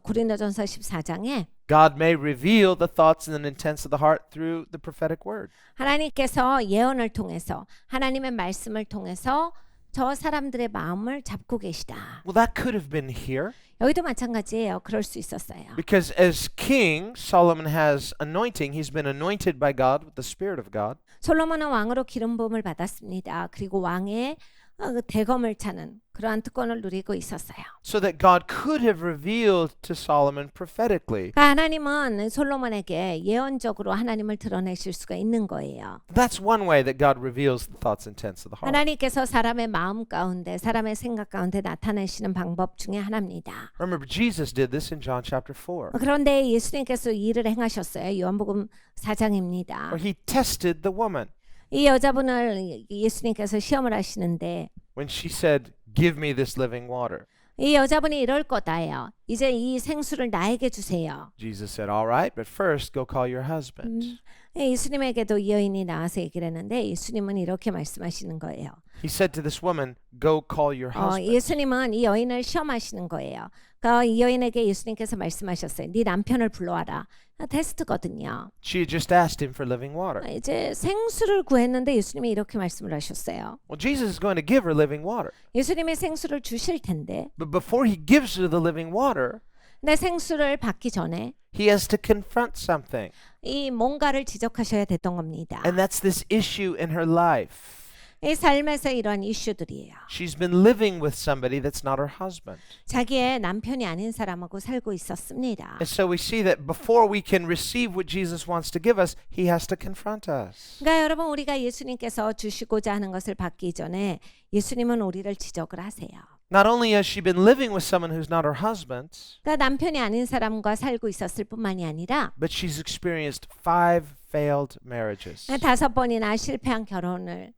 고린도전서 14장에 God may reveal the thoughts and the intents of the heart through the prophetic word. 하나님께서 예언을 통해서 하나님의 말씀을 통해서 저 사람들의 마음을 잡고 계시다. Well, that could have been here. 여기도 마찬가지예요. 그럴 수 있었어요. Because as king, Solomon has anointing. He's been anointed by God with the Spirit of God. 솔로몬은 왕으로 기름 부음을 받았습니다. 그리고 왕의 그 대검을 차는 그러한 특권을 누리고 있었어요. So that God could have revealed to Solomon prophetically. 그러니까 하나님은 솔로몬에게 예언적으로 하나님을 드러내실 수가 있는 거예요. That's one way that God reveals the thoughts and intents of the heart. 하나님께서 사람의 마음 가운데 사람의 생각 가운데 나타내시는 방법 중에 하나입니다. Remember, Jesus did this in John chapter 4. 그런데 예수님께서 이 일을 행하셨어요. 요한복음 4장입니다. Where he tested the woman 이 여자분을 예수님께서 시험을 하시는데 when she said, "Give me this living water." 이 여자분이 이럴 거다요. 이제 이 생수를 나에게 주세요. Jesus said, "All right, but first go call your husband." 예수님에게도 이 여인이 나와서 얘기를 했는데 예수님은 이렇게 말씀하시는 거예요. He said to this woman, "Go call your husband." 예수님은 이 여인을 시험하시는 거예요. 그러니까 이 여인에게 예수님께서 말씀하셨어요. 네 남편을 불러와라. 테스트거든요. She had just asked him for living water. 이제 생수를 구했는데 예수님이 이렇게 말씀을 하셨어요. Well, Jesus is going to give her living water. 예수님이 생수를 주실 텐데 But before he gives her the living water, 내 생수를 받기 전에 he has to confront something. 이 뭔가를 지적하셔야 됐던 겁니다. And that's this issue in her life. 이 삶에서 이러한 이슈들이에요. She's been living with somebody that's not her husband. 자기의 남편이 아닌 사람하고 살고 있었습니다. And so we see that before we can receive what Jesus wants to give us, he has to confront us. 그러니까 여러분 우리가 예수님께서 주시고자 하는 것을 받기 전에 예수님은 우리를 지적을 하세요. Not only has she been living with someone who's not her husband, 그러니까 남편이 아닌 사람과 살고 있었을 뿐만이 아니라 but she's experienced 5 failed marriages. 5번이나 실패한 결혼을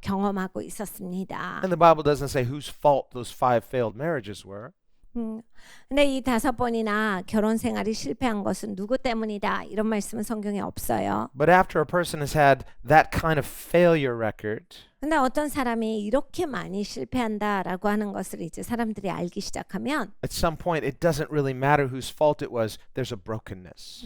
경험하고 있었습니다. And the Bible doesn't say whose fault those 5 failed marriages were. 근데 이 5번이나 결혼 생활이 실패한 것은 누구 때문이다 이런 말씀은 성경에 없어요. But after a person has had that kind of failure record, 근데 어떤 사람이 이렇게 많이 실패한다라고 하는 것을 이제 사람들이 알기 시작하면 at some point it doesn't really matter whose fault it was, there's a brokenness.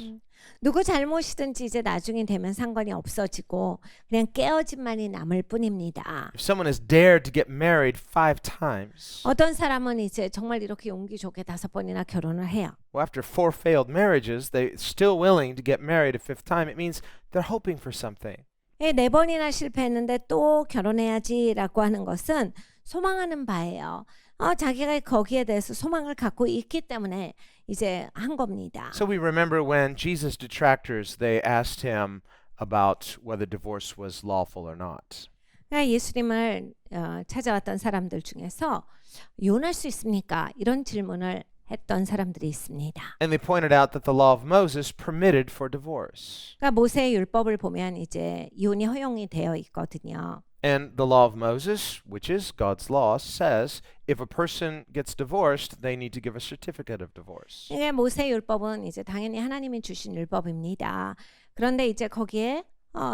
누구 잘못이든지 이제 나중에 되면 상관이 없어지고 그냥 깨어짐만이 남을 뿐입니다. If someone has dared to get married 5 times, 어떤 사람은 이제 정말 이렇게 용기 좋게 5번이나 결혼을 해요. well, after 4 failed marriages, they're still willing to get married a 5th time. It means they're hoping for something. 4번이나 실패했는데 또 결혼해야지라고 하는 것은 소망하는 바예요. 자기가 거기에 대해서 소망을 갖고 있기 때문에 이제 한 겁니다. So we remember when Jesus' detractors, they asked him about whether divorce was lawful or not. 그러니까 예수님을 찾아왔던 사람들 중에서 이혼할 수 있습니까? 이런 질문을 했던 사람들이 있습니다. And they pointed out that the law of Moses permitted for divorce. 그러니까 모세의 율법을 보면 이제 이혼이 허용이 되어 있거든요. And the law of Moses, which is God's law, says if a person gets divorced, they need to give a certificate of divorce. 이게 모세 율법은 이제 당연히 하나님이 주신 율법입니다. 그런데 이제 거기에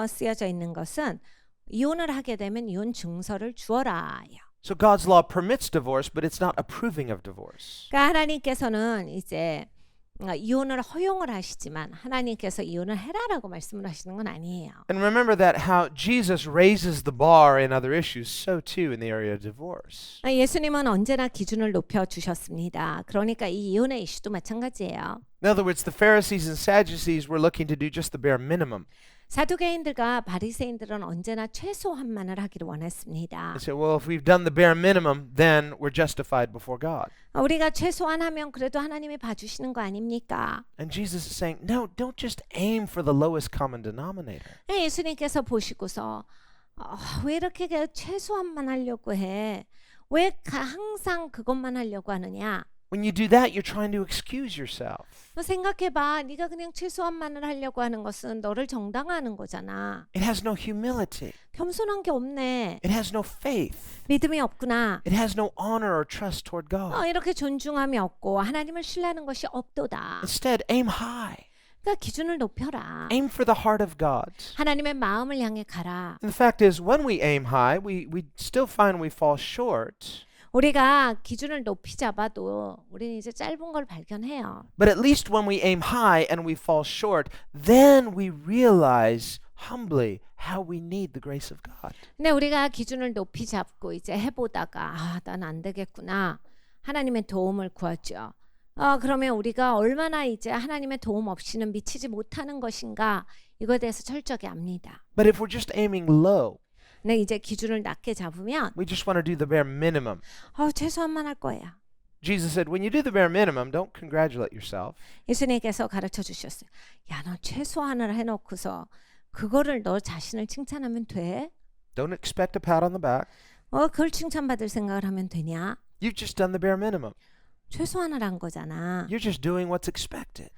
쓰여져 있는 것은 이혼을 하게 되면 이혼 증서를 주어라요. So God's law permits divorce, but it's not approving of divorce. 그러니까 하나님께서는 이제 이혼을 허용을 하시지만 하나님께서 이혼을 해라라고 말씀을 하시는 건 아니에요. And remember that how Jesus raises the bar in other issues, so too in the area of divorce. 예수님은 언제나 기준을 높여 주셨습니다. 그러니까 이 이혼의 이슈도 마찬가지예요. In other words, the Pharisees and Sadducees were looking to do just the bare minimum. 사두개인들과 바리새인들은 언제나 최소한만을 하기를 원했습니다. They said, well, if we've done the bare minimum, then we're justified before God. 우리가 최소한 하면 그래도 하나님이 봐주시는 거 아닙니까? And Jesus is saying, no, don't just aim for the lowest common denominator. 예수님께서 보시고서 왜 이렇게 최소한만 하려고 해? 왜 항상 그것만 하려고 하느냐? When you do that, you're trying to excuse yourself. 너 생각해봐. 네가 그냥 최소한만을 하려고 하는 것은 너를 정당화하는 거잖아. It has no humility. 겸손한 게 없네. It has no faith. 믿음이 없구나. It has no honor or trust toward God. 이렇게 존중함이 없고 하나님을 신뢰하는 것이 없도다. Instead, aim high. 그러니까 기준을 높여라. Aim for the heart of God. 하나님의 마음을 향해 가라. And the fact is, when we aim high, we still find we fall short. 우리가 기준을 높이 잡아도 우리는 이제 짧은 걸 발견해요. But at least when we aim high and we fall short, then we realize humbly how we need the grace of God. 근데 우리가 기준을 높이 잡고 이제 해보다가 난 안 되겠구나 하나님의 도움을 구하죠. 그러면 우리가 얼마나 이제 하나님의 도움 없이는 미치지 못하는 것인가 이거에 대해서 철저하게 압니다. But if we're just aiming low, 근데 이제 기준을 낮게 잡으면 we just want to do the bare minimum. 최소한만 할 거예요. Jesus said, when you do the bare minimum, don't congratulate yourself. 예수님께서 가르쳐 주셨어요. 야, 너 최소한을 해놓고서 그거를 너 자신을 칭찬하면 돼? Don't expect a pat on the back. 그걸 칭찬받을 생각을 하면 되냐? You've just done the bare minimum. 최소한을 한 거잖아. You're just doing what's expected.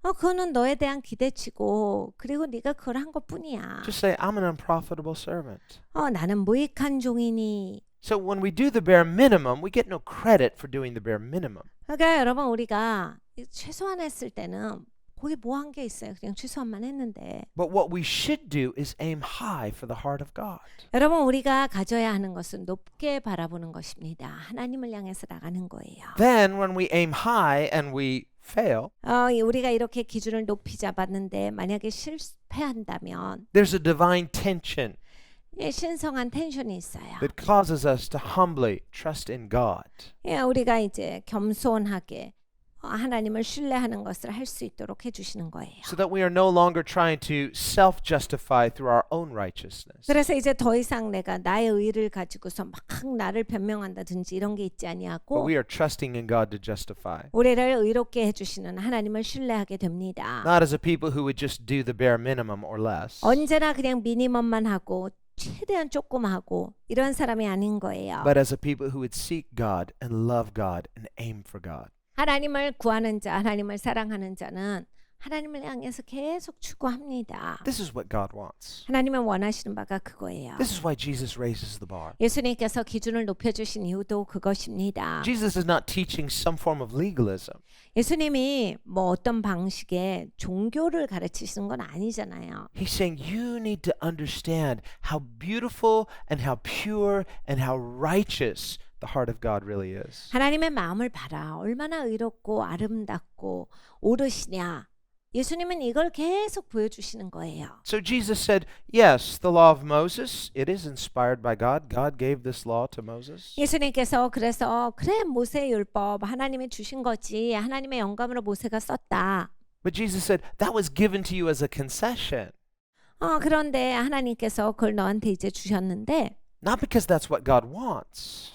그거는 너에 대한 기대치고 그리고 네가 그걸 한 것뿐이야. Just say, I'm an unprofitable servant. 나는 무익한 종이니. So when we do the bare minimum, we get no credit for doing the bare minimum. 그러니까 여러분 우리가 최소한 했을 때는 거기 뭐 한 게 있어요. 그냥 최소한만 했는데. But what we should do is aim high for the heart of God. 여러분 우리가 가져야 하는 것은 높게 바라보는 것입니다. 하나님을 향해서 나가는 거예요. Then when we aim high and we fail, 우리가 이렇게 기준을 높이 잡았는데 만약에 실패한다면 there's a divine tension 신성한 텐션이 있어요. that causes us to humbly trust in God. 우리가 이제 겸손하게 하나님을 신뢰하는 것을 할 수 있도록 해주시는 거예요. So that we are no longer trying to self-justify through our own righteousness. 그래서 이제 더 이상 내가 나의 의를 가지고서 막 나를 변명한다든지 이런 게 있지 But 아니하고 we are trusting in God to justify. 우리를 의롭게 해주시는 하나님을 신뢰하게 됩니다. Not as a people who would just do the bare minimum or less. 언제나 그냥 미니멈만 하고 최대한 조금 하고 이런 사람이 아닌 거예요. But as a people who would seek God and love God and aim for God. 하나님을 구하는 자, 하나님을 사랑하는 자는 하나님을 향해서 계속 추구합니다. This is what God wants. 하나님은 원하시는 바가 그거예요. This is why Jesus raises the bar. 예수님께서 기준을 높여주신 이유도 그것입니다. Jesus is not teaching some form of legalism. 예수님이 뭐 어떤 방식의 종교를 가르치시는 건 아니잖아요. He's saying you need to understand how beautiful and how pure and how righteous the heart of God really is. 하나님의 마음을 봐라. 얼마나 의롭고 아름답고 옳으시냐. 예수님은 이걸 계속 보여주시는 거예요. So Jesus said, yes, the law of Moses, it is inspired by God. God gave this law to Moses. 예수님께서 그래서 그래 모세 율법 하나님이 주신 거지. 하나님의 영감으로 모세가 썼다. But Jesus said, that was given to you as a concession. 그런데 하나님께서 그걸 너한테 이제 주셨는데 Not because that's what God wants,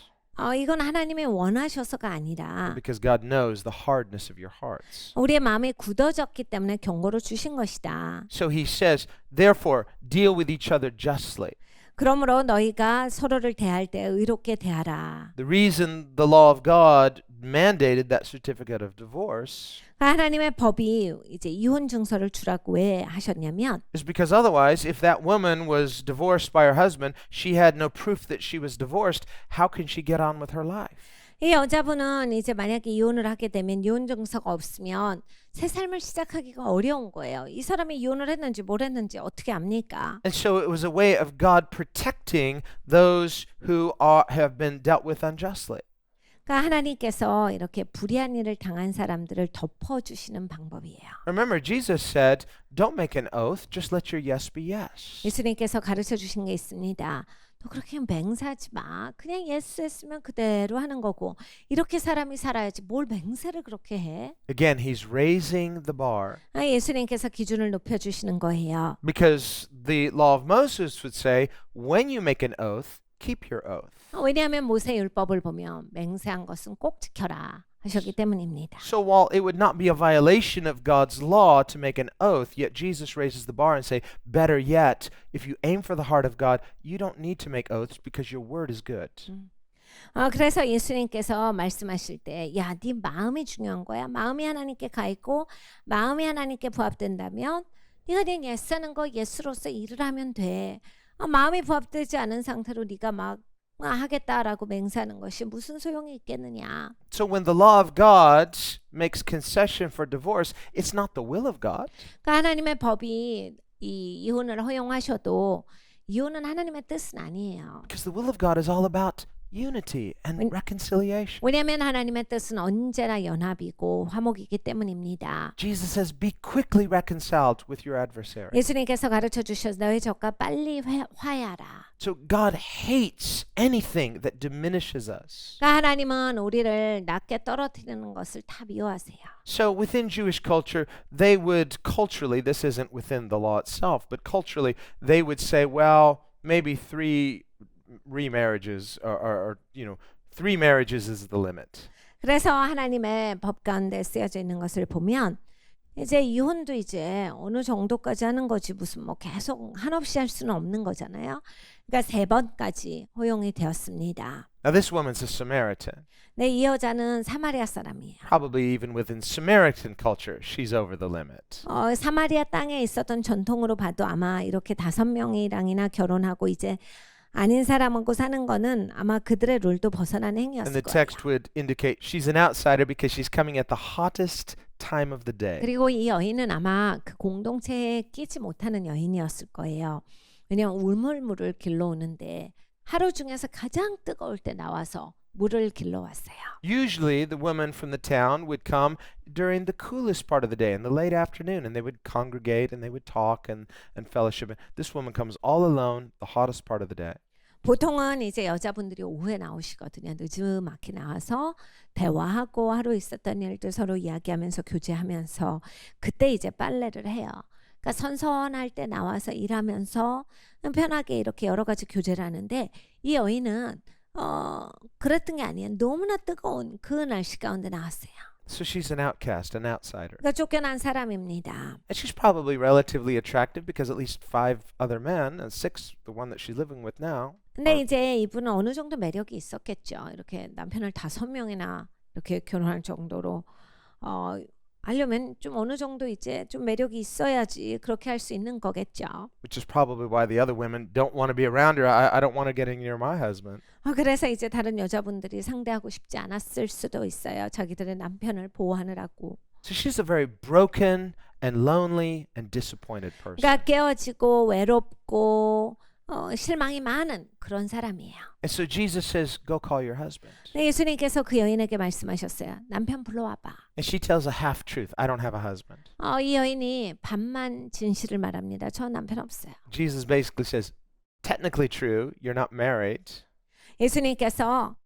이건 하나님이 원하셔서가 아니라 but because God knows the hardness of your hearts. 우리의 마음이 굳어졌기 때문에 경고를 주신 것이다. So he says, therefore, deal with each other justly. 그러므로 너희가 서로를 대할 때 의롭게 대하라. The reason the law of God mandated that certificate of divorce 하나님의 법이 이제 이혼 증서를 주라고 왜 하셨냐면 is because otherwise, if that woman was divorced by her husband, she had no proof that she was divorced. How can she get on with her life? 이 여자분은 이제 만약에 이혼을 하게 되면 이혼 증서가 없으면 새 삶을 시작하기가 어려운 거예요. 이 사람이 이혼을 했는지 뭘 했는지 어떻게 압니까? And so it was a way of God protecting those who have been dealt with unjustly. 그러니까 하나님께서 이렇게 불의한 일을 당한 사람들을 덮어주시는 방법이에요. Remember, Jesus said, don't make an oath, just let your yes be yes. 예수님께서 가르쳐 주신 게 있습니다. 너 그렇게 맹세하지 마. 그냥 예수 했으면 그대로 하는 거고 이렇게 사람이 살아야지 뭘 맹세를 그렇게 해? Again, he's raising the bar 예수님께서 기준을 높여주시는 거예요. because the law of Moses would say, when you make an oath, keep your oath. 왜냐하면 모세 율법을 보면 맹세한 것은 꼭 지켜라 하셨기 때문입니다. So while it would not be a violation of God's law to make an oath, yet Jesus raises the bar and say, better yet, if you aim for the heart of God, you don't need to make oaths because your word is good. 그래서 예수님께서 말씀하실 때, 야, 네 마음이 중요한 거야. 마음이 하나님께 가 있고 마음이 하나님께 부합된다면 네가 그냥 예스하는 거 예수로서 일을 하면 돼. 마음이 부합되지 않은 상태로 네가 막 하겠다라고 맹세하는 것이 무슨 소용이 있겠느냐. So when the law of God makes concession for divorce, it's not the will of God. 그러니까 하나님의 법이 이 이혼을 허용하셔도 이혼은 하나님의 뜻은 아니에요. Because the will of God is all about unity and reconciliation. 왜냐하면 하나님의 뜻은 언제나 연합이고 화목이기 때문입니다. Jesus says, be quickly reconciled with your adversary. 예수님께서 가르쳐 주셔서 너의 적과 빨리 화해하라. So God hates anything that diminishes us. 그러니까 하나님은 우리를 낮게 떨어뜨리는 것을 다 미워하세요. So within Jewish culture, they would culturally, this isn't within the law itself, but culturally, they would say, well, maybe three remarriages or three marriages is the limit. 그래서 하나님의 법 가운데 쓰여져 있는 것을 보면 이제 이혼도 이제 어느 정도까지 하는 거지 무슨 뭐 계속 한없이 할 수는 없는 거잖아요. 그러니까 3번까지 허용이 되었습니다. Now this woman's a Samaritan. 네, 이 여자는 사마리아 사람이에요. Probably even within Samaritan culture, she's over the limit. 사마리아 땅에 있었던 전통으로 봐도 아마 이렇게 5명이랑이나 결혼하고 이제 아닌 사람하고 사는 거는 아마 그들의 룰도 벗어난 And 행위였을 the 거예요. text would indicate she's an outsider because she's coming at the hottest time of the day. 그리고 이 여인은 아마 그 공동체에 끼지 못하는 여인이었을 거예요. 왜냐하면 우물물을 길러오는데 하루 중에서 가장 뜨거울 때 나와서 물을 길러왔어요. Usually the women from the town would come during the coolest part of the day in the late afternoon and they would congregate and they would talk and fellowship. This woman comes all alone the hottest part of the day. 보통은 이제 여자분들이 오후에 나오시거든요. 늦지막히 나와서 대화하고 하루 있었던 일들 서로 이야기하면서 교제하면서 그때 이제 빨래를 해요. 그러니까 선선할 때 나와서 일하면서 편하게 이렇게 여러 가지 교제를 하는데 이 여인은 그랬던 게 아니에요. 너무나 뜨거운 그 날씨 가운데 나왔어요. So she's an outcast, an outsider. 그러니까 쫓겨난 사람입니다. And she's probably relatively attractive because at least 5 other men, and 6, the one that she's living with now. 근데 이제 이분은 어느 정도 매력이 있었겠죠. 이렇게 남편을 5명이나 이렇게 결혼할 정도로 하려면 좀 어느 정도 이제 좀 매력이 있어야지 그렇게 할 수 있는 거겠죠. Which is probably why the other women don't want to be around her. I don't want to get near my husband. 그래서 이제 다른 여자분들이 상대하고 싶지 않았을 수도 있어요. 자기들의 남편을 보호하느라고. So she's a very broken and lonely and disappointed person. 그러니까 깨어지고 외롭고 실망이 많은 그런 사람이에요. And so Jesus says, go call your husband. 네, 예수님께서 그 여인에게 말씀하셨어요. 남편 불러와봐. And she tells a half truth. I don't have a husband. 이 여인이 반만 진실을 말합니다. 저 남편 없어요. Jesus basically says, technically true. You're not married. 예수님께서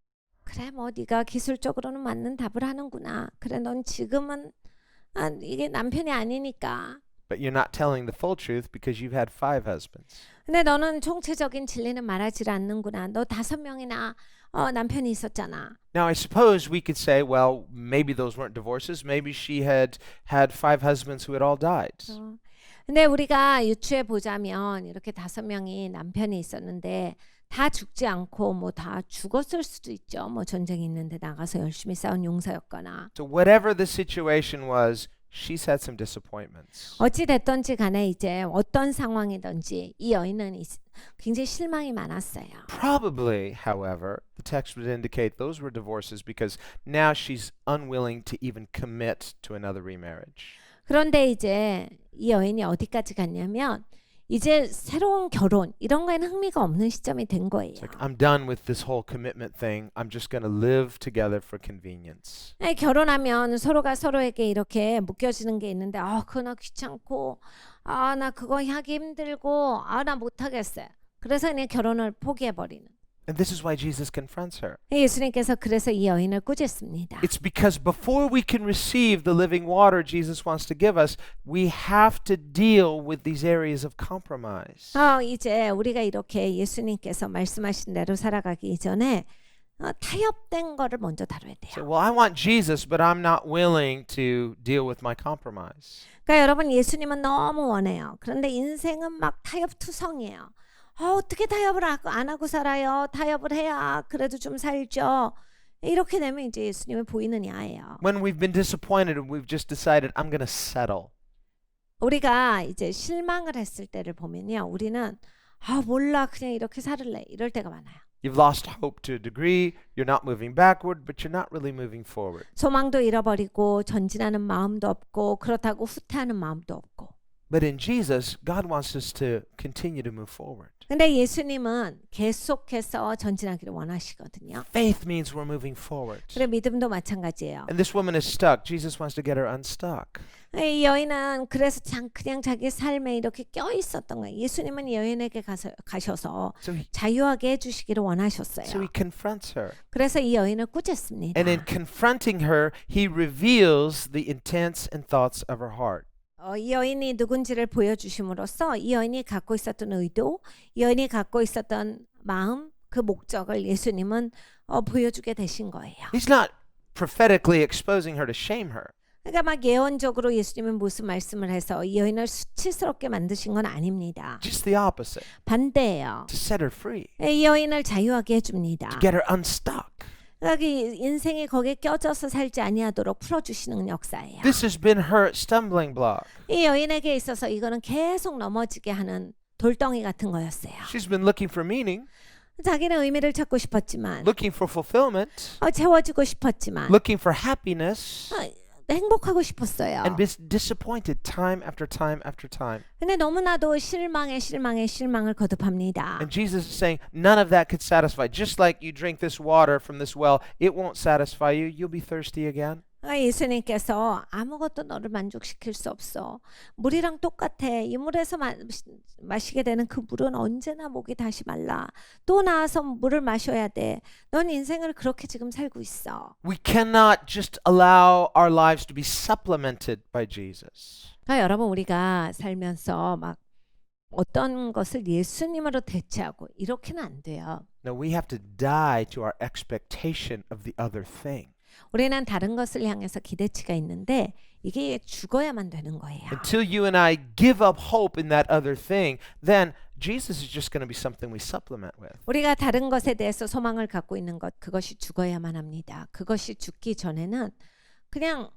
그래 뭐 네가 기술적으로는 맞는 답을 하는구나. 그래 넌 지금은 이게 남편이 아니니까. But you're not telling the full truth because you've had 5 husbands. 근데 너는 총체적인 진리는 말하지 않는구나. 너 5명이나 남편이 있었잖아. Now, I suppose we could say, well, maybe those weren't divorces. Maybe she had 5 husbands who had all died. 근데 우리가 유추해 보자면 이렇게 5명이 남편이 있었는데 다 죽지 않고 뭐 다 죽었을 수도 있죠. 뭐 전쟁이 있는데 나가서 열심히 싸운 용사였거나. So whatever the situation was, she's had some disappointments. 어찌 됐든지 간에 이제 어떤 상황이든지 이 여인은 굉장히 실망이 많았어요. Probably, however, the text would indicate those were divorces because now she's unwilling to even commit to another remarriage. 그런데 이제 이 여인이 어디까지 갔냐면 이제 새로운 결혼 이런 거에는 흥미가 없는 시점이 된 거예요. It's like, I'm done with this whole commitment thing. I'm just going to live together for convenience. 결혼하면 서로가 서로에게 이렇게 묶여지는 게 있는데 그거 나 귀찮고 나 그거 하기 힘들고 나 못하겠어요. 그래서 그냥 결혼을 포기해버리는. And this is why Jesus confronts her. 예수님께서 그래서 이 여인을 꾸짖습니다. It's because before we can receive the living water Jesus wants to give us, we have to deal with these areas of compromise. 이제 우리가 이렇게 예수님께서 말씀하신 대로 살아가기 이전에 타협된 거를 먼저 다뤄야 돼요. So, well, I want Jesus, but I'm not willing to deal with my compromise. 그러니까 여러분 예수님은 너무 원해요. 그런데 인생은 막 타협투성이에요. 어떻게 타협을 안 하고 살아요? 타협을 해야 그래도 좀 살죠. 이렇게 되면 이제 예수님이 보이는 야예요. When we've been disappointed and we've just decided, I'm going to settle. 우리가 이제 실망을 했을 때를 보면요. 우리는 몰라 그냥 이렇게 살을래. 이럴 때가 많아요. You've lost hope to a degree. You're not moving backward, but you're not really moving forward. 소망도 잃어버리고 전진하는 마음도 없고 그렇다고 후퇴하는 마음도 없고. But in Jesus, God wants us to continue to move forward. 근데 예수님은 계속해서 전진하기를 원하시거든요. Faith means we're moving forward. 그래 믿음도 마찬가지예요. And this woman is stuck. Jesus wants to get her unstuck. 이 여인은 그래서 그냥 자기 삶에 이렇게 껴 있었던 거예요. 예수님은 이 여인에게 가셔서 자유하게 해주시기를 원하셨어요. So he confronts her. 그래서 이 여인을 꾸짖습니다. And in confronting her, he reveals the intents and thoughts of her heart. 이 여인이 누군지를 보여주심으로써 이 여인이 갖고 있었던 의도, 이 여인이 갖고 있었던 마음, 그 목적을 예수님은 보여주게 되신 거예요. He's not prophetically exposing her to shame her. 그러니까 막 예언적으로 예수님은 무슨 말씀을 해서 이 여인을 수치스럽게 만드신 건 아닙니다. Just the opposite. 반대예요. To set her free. 이 여인을 자유하게 해줍니다. To get her unstuck. 그러니까 인생이 거기에 껴져서 살지 아니하도록 풀어주시는 역사예요. This has been her stumbling block. 이 여인에게 있어서 이거는 계속 넘어지게 하는 돌덩이 같은 거였어요. She's been looking for meaning, 자기는 의미를 찾고 싶었지만, looking for fulfillment, 채워지고 싶었지만, looking for happiness, 행복하고 싶었어요. and been disappointed time after time after time. 근데 너무나도 실망을 거듭합니다. And Jesus is saying, none of that could satisfy. Just like you drink this water from this well, it won't satisfy you. You'll be thirsty again. 예수님께서 아무것도 너를 만족시킬 수 없어. 물이랑 똑같아. 이 물에서 마시게 되는 그 물은 언제나 목이 다시 말라. 또 나와서 물을 마셔야 돼. 넌 인생을 그렇게 지금 살고 있어. We cannot just allow our lives to be supplemented by Jesus. 그러니까 여러분 우리가 살면서 막 어떤 것을 예수님으로 대체하고 이렇게는 안 돼요. No, we have to die to our expectation of the other thing. 우리는 다른 것을 향해서 기대치가 있는데 이게 죽어야만 되는 거예요. Until you and I give up hope in that other thing, then Jesus is just going to be something we supplement with. 우리가 다른 것에 대해서 소망을 갖고 있는 것, 그것이 죽어야만 합니다. 그것이 죽기 전에는 그냥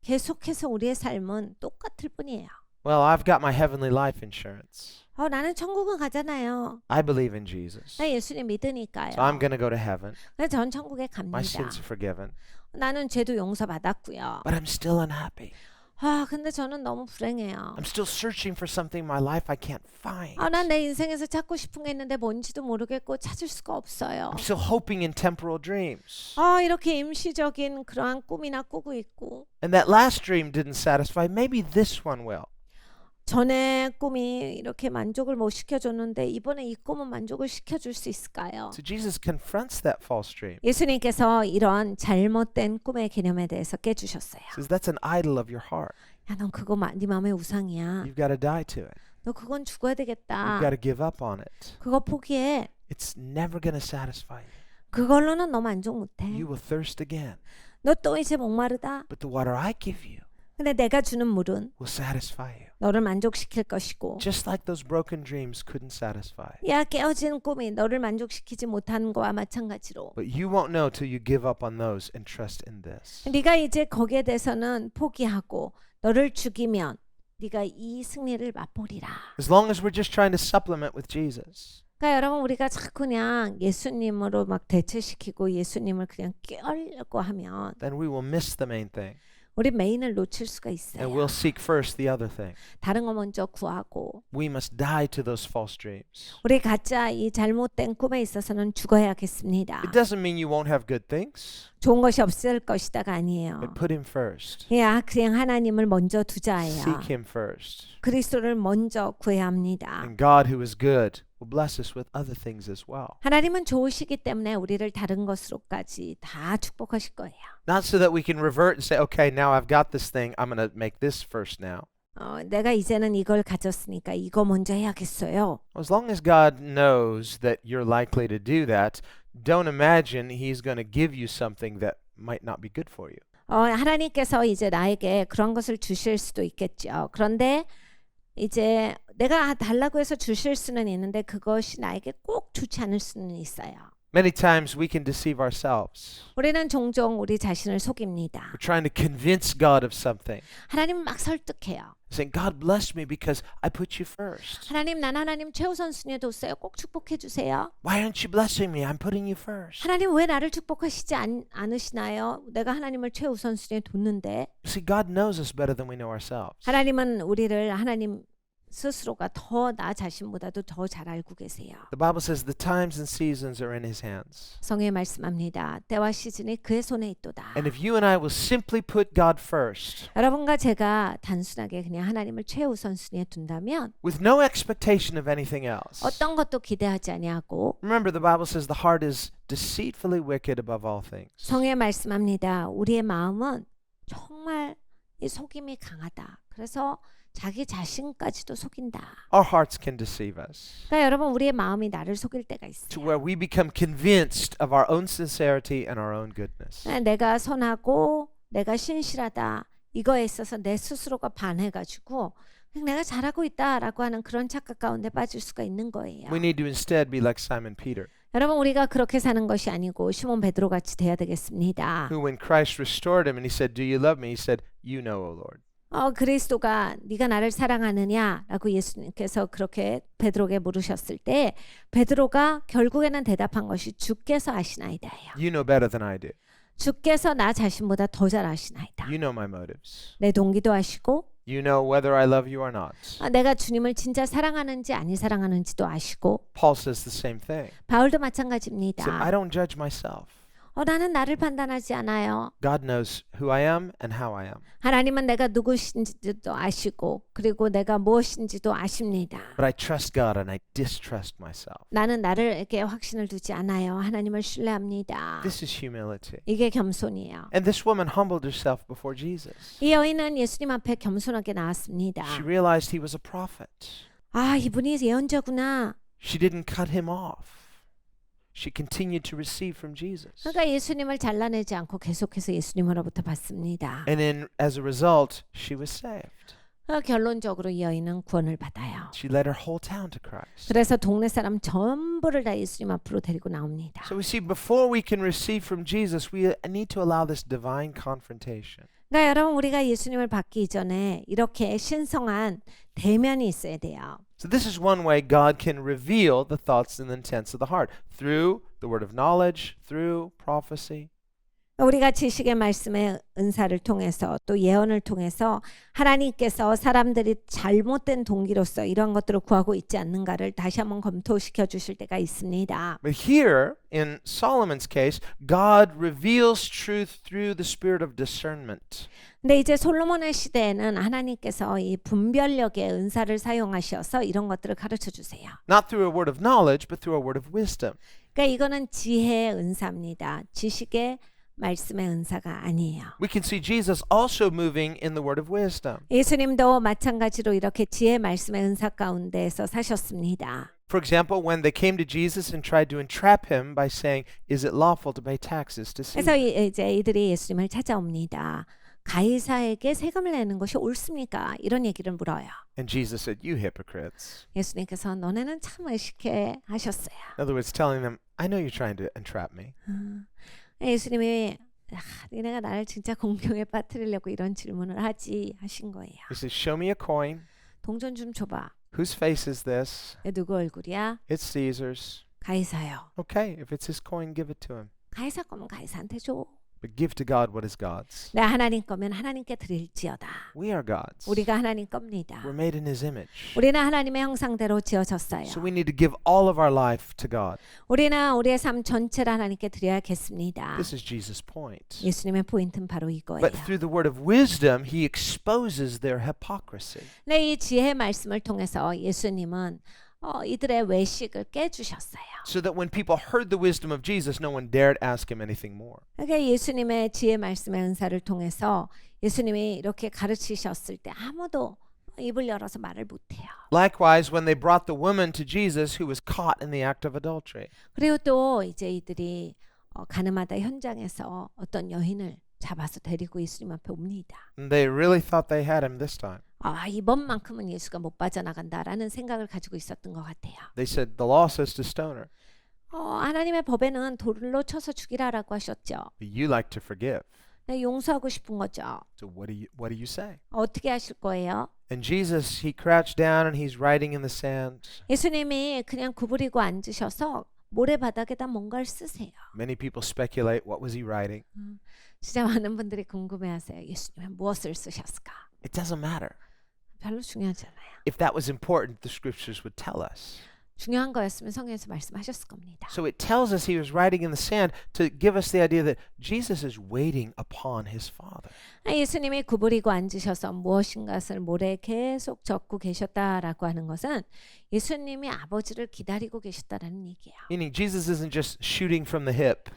계속해서 우리의 삶은 똑같을 뿐이에요. Well, I've got my heavenly life insurance. 나는 천국은 가잖아요. I believe in Jesus. 나 예수님 믿으니까요. So I'm going to go to heaven. 그래서 전 천국에 갑니다. My sins are forgiven. 나는 죄도 용서받았고요. But I'm still unhappy. 근데 저는 너무 불행해요. I'm still searching for something in my life I can't find. 난 내 인생에서 찾고 싶은 게 있는데 뭔지도 모르겠고 찾을 수가 없어요. I'm still hoping in temporal dreams. 이렇게 임시적인 그러한 꿈이나 꾸고 있고 And that last dream didn't satisfy. Maybe this one will. 전에 꿈이 이렇게 만족을 못 시켜줬는데 이번에 이 꿈은 만족을 시켜줄 수 있을까요? So Jesus confronts that false dream. 예수님께서 이런 잘못된 꿈의 개념에 대해서 깨주셨어요. Says that's an idol of your heart. 야, 넌 그거 네 마음의 우상이야. You've got to die to it. 너 그건 죽어야 되겠다. You've got to give up on it. 그거 포기해. It's never going to satisfy you. 그걸로는 너 만족 못해. You will thirst again. 너 또 이제 목마르다. But the water I give you 근데 내가 주는 물은 will satisfy you. 너를 만족시킬 것이고 Just like those broken dreams couldn't satisfy. 야 깨어진 꿈이 너를 만족시키지 못하는 거와 마찬가지로 But you won't know till you give up on those and trust in this. 네가 이제 거기에 대해서는 포기하고 너를 죽이면 네가 이 승리를 맛보리라. As long as we're just trying to supplement with Jesus. 그러니까 여러분 우리가 자꾸 그냥 예수님으로 막 대체시키고 예수님을 그냥 깨우려고 하면 Then we will miss the main thing. 우리 메인을 놓칠 수가 And 있어요. we'll seek first the other thing. 다른 거 먼저 구하고 We must die to those false dreams. 우리 각자 이 잘못된 꿈에 있어서는 죽어야겠습니다. It doesn't mean you won't have good things, 좋은 것이 없을 것이다가 아니에요. but put Him first. 그냥 하나님을 먼저 두자예요. Seek Him first. 그리스도를 먼저 구해야 합니다. And God, who is good, will bless us with other things as well. 하나님은 좋으시기 때문에 우리를 다른 것으로까지 다 축복하실 거예요. Not so that we can revert and say, okay, now I've got this thing, I'm going to make this first now. 내가 이제는 이걸 가졌으니까 이거 먼저 해야겠어요. As long as God knows that you're likely to do that, don't imagine He's going to give you something that might not be good for you. 하나님께서 이제 나에게 그런 것을 주실 수도 있겠죠. 그런데 이제 내가 달라고 해서 주실 수는 있는데 그것이 나에게 꼭 좋지 않을 수는 있어요. Many times we can deceive ourselves. 우리는 종종 우리 자신을 속입니다. We're trying to convince God of something. 하나님 막 설득해요. Saying, God bless me because I put you first. 하나님 난 하나님 최우선순위에 뒀어요. 꼭 축복해 주세요. Why aren't you blessing me? I'm putting you first. 하나님 왜 나를 축복하시지 않으시나요? 내가 하나님을 최우선순위에 뒀는데. See, God knows us better than we know ourselves. 하나님은 우리를 하나님 스스로가 더 나 자신보다도 더 잘 알고 계세요. The Bible says the times and seasons are in his hands. 성경에 말씀합니다. 때와 시즌이 그의 손에 있도다. And if you and I will simply put God first, 여러분과 제가 단순하게 그냥 하나님을 최우선순위에 둔다면 with no expectation of anything else. 어떤 것도 기대하지 아니하고 Remember, the Bible says the heart is deceitfully wicked above all things. 성경에 말씀합니다. 우리의 마음은 정말 이 속임이 강하다. 그래서 자기 자신까지도 속인다. Our hearts can deceive us 그러니까 여러분 우리의 마음이 나를 속일 때가 to 있어요. where we become convinced of our own sincerity and our own goodness. 내가 선하고 내가 신실하다. 이거에 있어서 내 스스로가 반해가지고 그냥 내가 잘하고 있다라고 하는 그런 착각 가운데 빠질 수가 있는 거예요. We need to instead be like Simon Peter, 여러분 우리가 그렇게 사는 것이 아니고 시몬 베드로 같이 돼야 되겠습니다. who when Christ restored him and he said, "Do you love me?" he said, "You know, O Lord." 그리스도가 네가 나를 사랑하느냐라고 예수님께서 그렇게 베드로에게 물으셨을 때 베드로가 결국에는 대답한 것이 주께서 아시나이다예요. You know better than I do. 주께서 나 자신보다 더 잘 아시나이다. You know my motives. 내 동기도 아시고 You know whether I love you or not. 내가 주님을 진짜 사랑하는지 아니 사랑하는지도 아시고 Paul says the same thing. 바울도 He said, I 마찬가지입니다. don't judge myself. 나는 나를 판단하지 않아요. God knows who I am and how I am. 하나님은 내가 누구신지도 아시고 그리고 내가 무엇인지도 아십니다. But I trust God and I distrust myself. 나는 나를에게 확신을 두지 않아요. 하나님을 신뢰합니다. This is humility. 이게 겸손이에요. And this woman humbled herself before Jesus. 이 여인은 예수님 앞에 겸손하게 나왔습니다. She realized he was a prophet. 이분이 예언자구나. She didn't cut him off. She continued to receive from Jesus. 그러니까 예수님을 잘라내지 않고 계속해서 예수님으로부터 받습니다. And then as a result, she was saved. 결론적으로 이 여인은 구원을 받아요. She led her whole town to Christ. 그래서 동네 사람 전부를 다 예수님 앞으로 데리고 나옵니다. So we see before we can receive from Jesus, we need to allow this divine confrontation. 그러니까 여러분 우리가 예수님을 받기 이전에 이렇게 신성한 대면이 있어야 돼요. So this is one way God can reveal the thoughts and intents of the heart through the word of knowledge, through prophecy. 우리가 지식의 말씀의 은사를 통해서 또 예언을 통해서 하나님께서 사람들이 잘못된 동기로서 이러한 것들을 구하고 있지 않는가를 다시 한번 검토시켜 주실 때가 있습니다. But here in Solomon's case, God reveals truth through the spirit of discernment. 근데 이제 솔로몬의 시대에는 하나님께서 이 분별력의 은사를 사용하셔서 이런 것들을 가르쳐 주세요. Not through a word of knowledge, but through a word of wisdom. 그러니까 이거는 지혜의 은사입니다. 지식의 말씀의 은사가 아니에요. We can see Jesus also moving in the word of wisdom. 예수님도 마찬가지로 이렇게 지혜의 말씀의 은사 가운데에서 사셨습니다. For example, when they came to Jesus and tried to entrap him by saying, "Is it lawful to pay taxes to 그래서 Caesar?" 이제 이들이 예수님을 찾아옵니다. 가이사에게 세금을 내는 것이 옳습니까? 이런 얘기를 물어요. And Jesus said, "You hypocrites." 예수님께서 너네는 참 의식해 하셨어요. In other words, telling them, "I know you're trying to entrap me." 예수님이 니네가 나를 진짜 공경에 빠뜨리려고 이런 질문을 하신 거예요. He says, "Show me a coin. 동전 좀 줘봐. Whose face is this?" 얘 누구 얼굴이야? "It's Caesar's." 가이사요. Okay, if it's his coin, give it to him. 가이사 거면 가이사한테 줘. But give to God what is God's. 내 하나님 거면 하나님께 드릴지어다. We are God's. 우리가 하나님 겁니다. We're made in his image. 우리는 하나님의 형상대로 지어졌어요. So we need to give all of our life to God. 우리는 우리의 삶 전체를 하나님께 드려야겠습니다. This is Jesus' point. 예수님의 포인트는 바로 이거예요. But through the word of wisdom, he exposes their hypocrisy. 네, 이 지혜의 말씀을 통해서 예수님은 이들의 외식을 깨주셨어요. So that when people heard the wisdom of Jesus, no one dared ask him anything more. 그러니까 예수님의 지혜 말씀의 은사를 통해서 예수님이 이렇게 가르치셨을 때 아무도 입을 열어서 말을 못해요. Likewise, when they brought the woman to Jesus who was caught in the act of adultery. 그리고 또 이제 이들이 가늠하다 현장에서 어떤 여인을 잡아서 데리고 예수님 앞에 옵니다. And they really thought they had him this time. 이번만큼은 예수가 못 빠져나간다라는 생각을 가지고 있었던 것 같아요. They said, "The law says to stone her, 하나님의 법에는 돌로 쳐서 죽이라라고 하셨죠. but you like to forgive. 네, 용서하고 싶은 거죠. So what do you say?" 어떻게 하실 거예요? And Jesus, he crouched down and he's writing in the sand. 예수님이 그냥 구부리고 앉으셔서 모래바닥에다 뭔가를 쓰세요. Many people speculate, what was he writing? 진짜 많은 분들이 궁금해하세요. 예수님은 무엇을 쓰셨을까? It doesn't matter. 별로 중요하지 않아요. If that was important, the scriptures would tell us. 중요한 거였으면 성경에서 말씀하셨을 겁니다. So it tells us he was writing in the sand to give us the idea that Jesus is waiting upon his Father. 예수님이 구부리고 앉으셔서 무엇인가를 모래에 계속 적고 계셨다라고 하는 것은 예수님이 아버지를 기다리고 계셨다라는 얘기예요. Meaning Jesus isn't just shooting from the hip.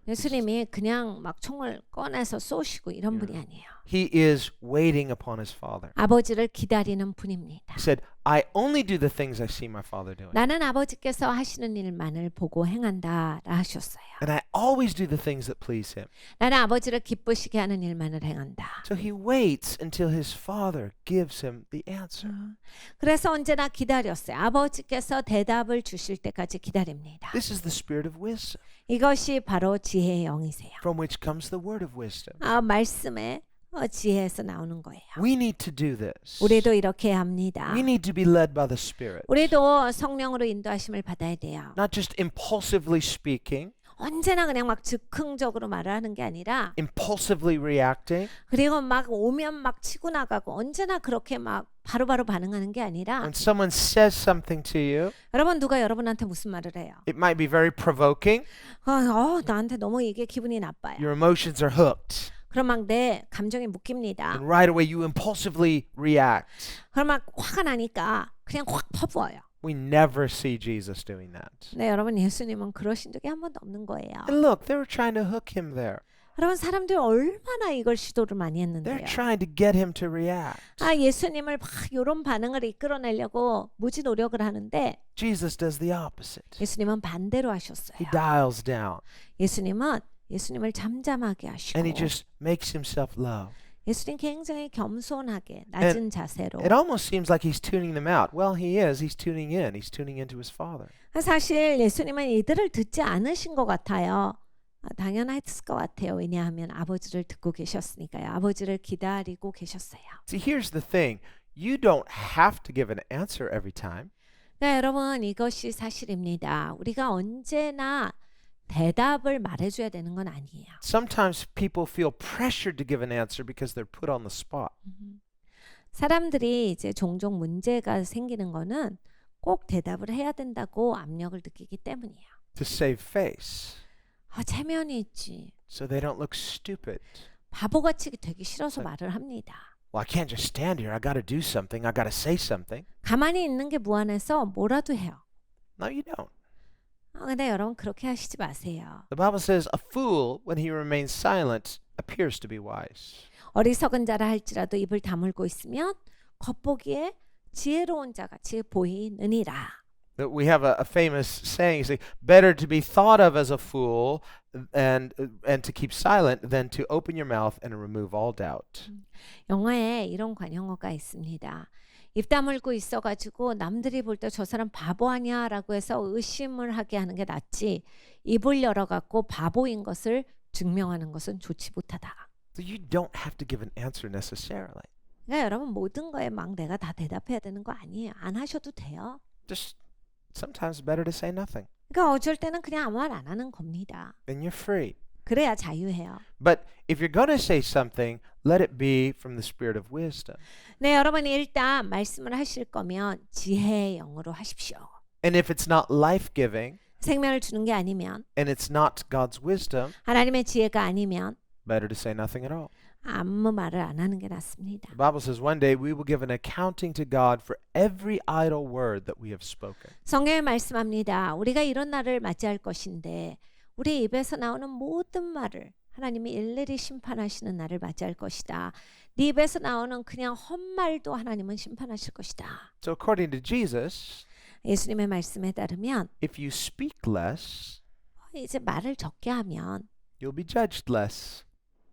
예수님이 그냥 막 총을 꺼내서 쏘시고 이런 분이 아니에요. He is waiting upon his Father. 아버지를 기다리는 분입니다. He said, I only do the things I see my Father doing. 나는 아버지께서 하시는 일만을 보고 행한다라 하셨어요. And I always do the things that please him. 나는 아버지를 기쁘시게 하는 일만을 행한다. So he waits until his Father gives him the answer. 그래서 언제나 기다렸어요. 아버지께서 대답을 주실 때까지 기다립니다. This is the spirit of wisdom, 이것이 바로 지혜의 영이세요. from which comes the word of wisdom. 말씀의 지혜에서 나오는 거예요. We need to do this. 우리도 이렇게 해야 합니다. We need to be led by the Spirit. 우리도 성령으로 인도하심을 받아야 돼요. Not just impulsively speaking, 언제나 그냥 막 즉흥적으로 말을 하는 게 아니라 impulsively reacting. 그리고 막 오면 막 치고 나가고 언제나 그렇게 막 바로바로 반응하는 게 아니라 When someone says something to you, 여러분 누가 여러분한테 무슨 말을 해요? it might be very provoking. 나한테 너무 이게 기분이 나빠요. Your emotions are hooked. 그럼 막 내 감정이 묶입니다. And right away you impulsively react. 그럼 막 화가 나니까 그냥 확 퍼부어요. We never see Jesus doing that. 네, 여러분 예수님은 그러신 적이 한 번도 없는 거예요. And look, they were trying to hook him there. 여러분 사람들이 얼마나 이걸 시도를 많이 했는데요. They're trying to get him to react. 예수님을 막 이런 반응을 이끌어내려고 무지 노력을 하는데 Jesus does the opposite. 예수님은 반대로 하셨어요. He dials down 예수님을 잠잠하게 하시고 and he just makes himself low. 예수님 굉장히 겸손하게 낮은 자세로 It almost seems like he's tuning them out. Well, he is. He's tuning in. He's tuning into his Father. 사실 예수님은 이들을 듣지 않으신 것 같아요. 당연했을 것 같아요. 왜냐하면 아버지를 듣고 계셨으니까요. 아버지를 기다리고 계셨어요. See, here's the thing. You don't have to give an answer every time. 네, 여러분 이것이 사실입니다. 우리가 언제나 대답을 말해줘야 되는 건 아니에요. Sometimes people feel pressured to give an answer because they're put on the spot. 사람들이 이제 종종 문제가 생기는 거는 꼭 대답을 해야 된다고 압력을 느끼기 때문이에요. To save face, 체면이 있지. so they don't look stupid. 바보같이 되기 싫어서 말을 합니다. Well, I can't just stand here. I got to do something. I got to say something. 가만히 있는 게 무한해서 뭐라도 해요. No, you don't. 근데 여러분 그렇게 하시지 마세요. The Bible says a fool, when he remains silent, appears to be wise. 어리석은 자라 할지라도 입을 다물고 있으면 겉보기에 지혜로운 자 같이 보이느니라. We have a famous saying, say, better to be thought of as a fool and to keep silent than to open your mouth and remove all doubt. 영화에 이런 관용어가 있습니다. 입 다물고 있어가지고 남들이 볼 때 저 사람 바보 아니야라고 해서 의심을 하게 하는 게 낫지 입을 열어갖고 바보인 것을 증명하는 것은 좋지 못하다. So you don't have to give an answer necessarily. 그러니까 여러분 모든 거에 막 내가 다 대답해야 되는 거 아니에요. 안 하셔도 돼요. Just sometimes better to say nothing. 그러니까 어쩔 때는 그냥 아무 말 안 하는 겁니다. Then you're free. 그래야 자유해요. But if you're going to say something, let it be from the spirit of wisdom. 네, 여러분이 일단 말씀을 하실 거면 지혜의 영으로 하십시오. And if it's not life-giving 생명을 주는 게 아니면 and it's not God's wisdom, 하나님의 지혜가 아니면 better to say nothing at all. 아무 말을 안 하는 게 낫습니다. The Bible says one day we will give an accounting to God for every idle word that we have spoken. 성경에 말씀합니다. 우리가 이런 날을 맞이할 것인데 우리 입에서 나오는 모든 말을 하나님이 일일이 심판하시는 날을 맞이할 것이다. 네 입에서 나오는 그냥 헛말도 하나님은 심판하실 것이다. So according to Jesus, 예수님의 말씀에 따르면 if you speak less, 이제 말을 적게 하면 you'll be judged less.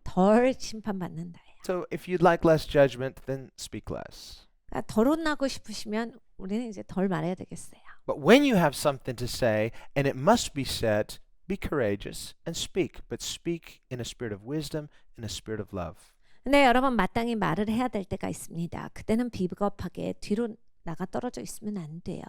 덜 심판받는다. So if you'd like less judgment, then speak less. 그러니까 덜 혼나고 싶으시면 우리는 이제 덜 말해야 되겠어요. But when you have something to say and it must be said, be courageous and speak, but speak in a spirit of wisdom, in a spirit of love. 근데 여러분 마땅히 말을 해야 될 때가 있습니다. 그때는 비겁하게 뒤로 나가 떨어져 있으면 안 돼요.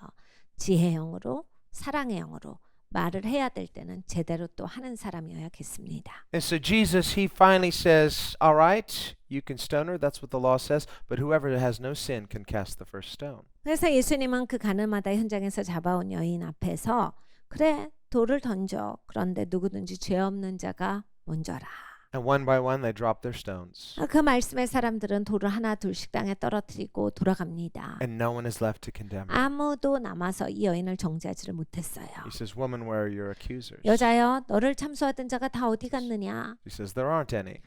지혜의 영으로, 사랑의 영으로 말을 해야 될 때는 제대로 또 하는 사람이어야겠습니다. And so Jesus, he finally says, all right, you can stone her, that's what the law says, but whoever has no sin can cast the first stone. 그래서 예수님은 그 가늠하다 현장에서 잡아온 여인 앞에서 그래 돌을 던져. 그런데 누구든지 죄 없는 자가 먼저라. And one by one, they drop their stones. 그 말씀에 사람들은 돌을 하나 둘씩 땅에 떨어뜨리고 돌아갑니다. And no one is left to condemn her. 아무도 남아서 이 여인을 정죄하지를 못했어요. He says, woman, where are your accusers? 여자여 너를 참소하던 자가 다 어디 갔느냐? He says, there aren't any.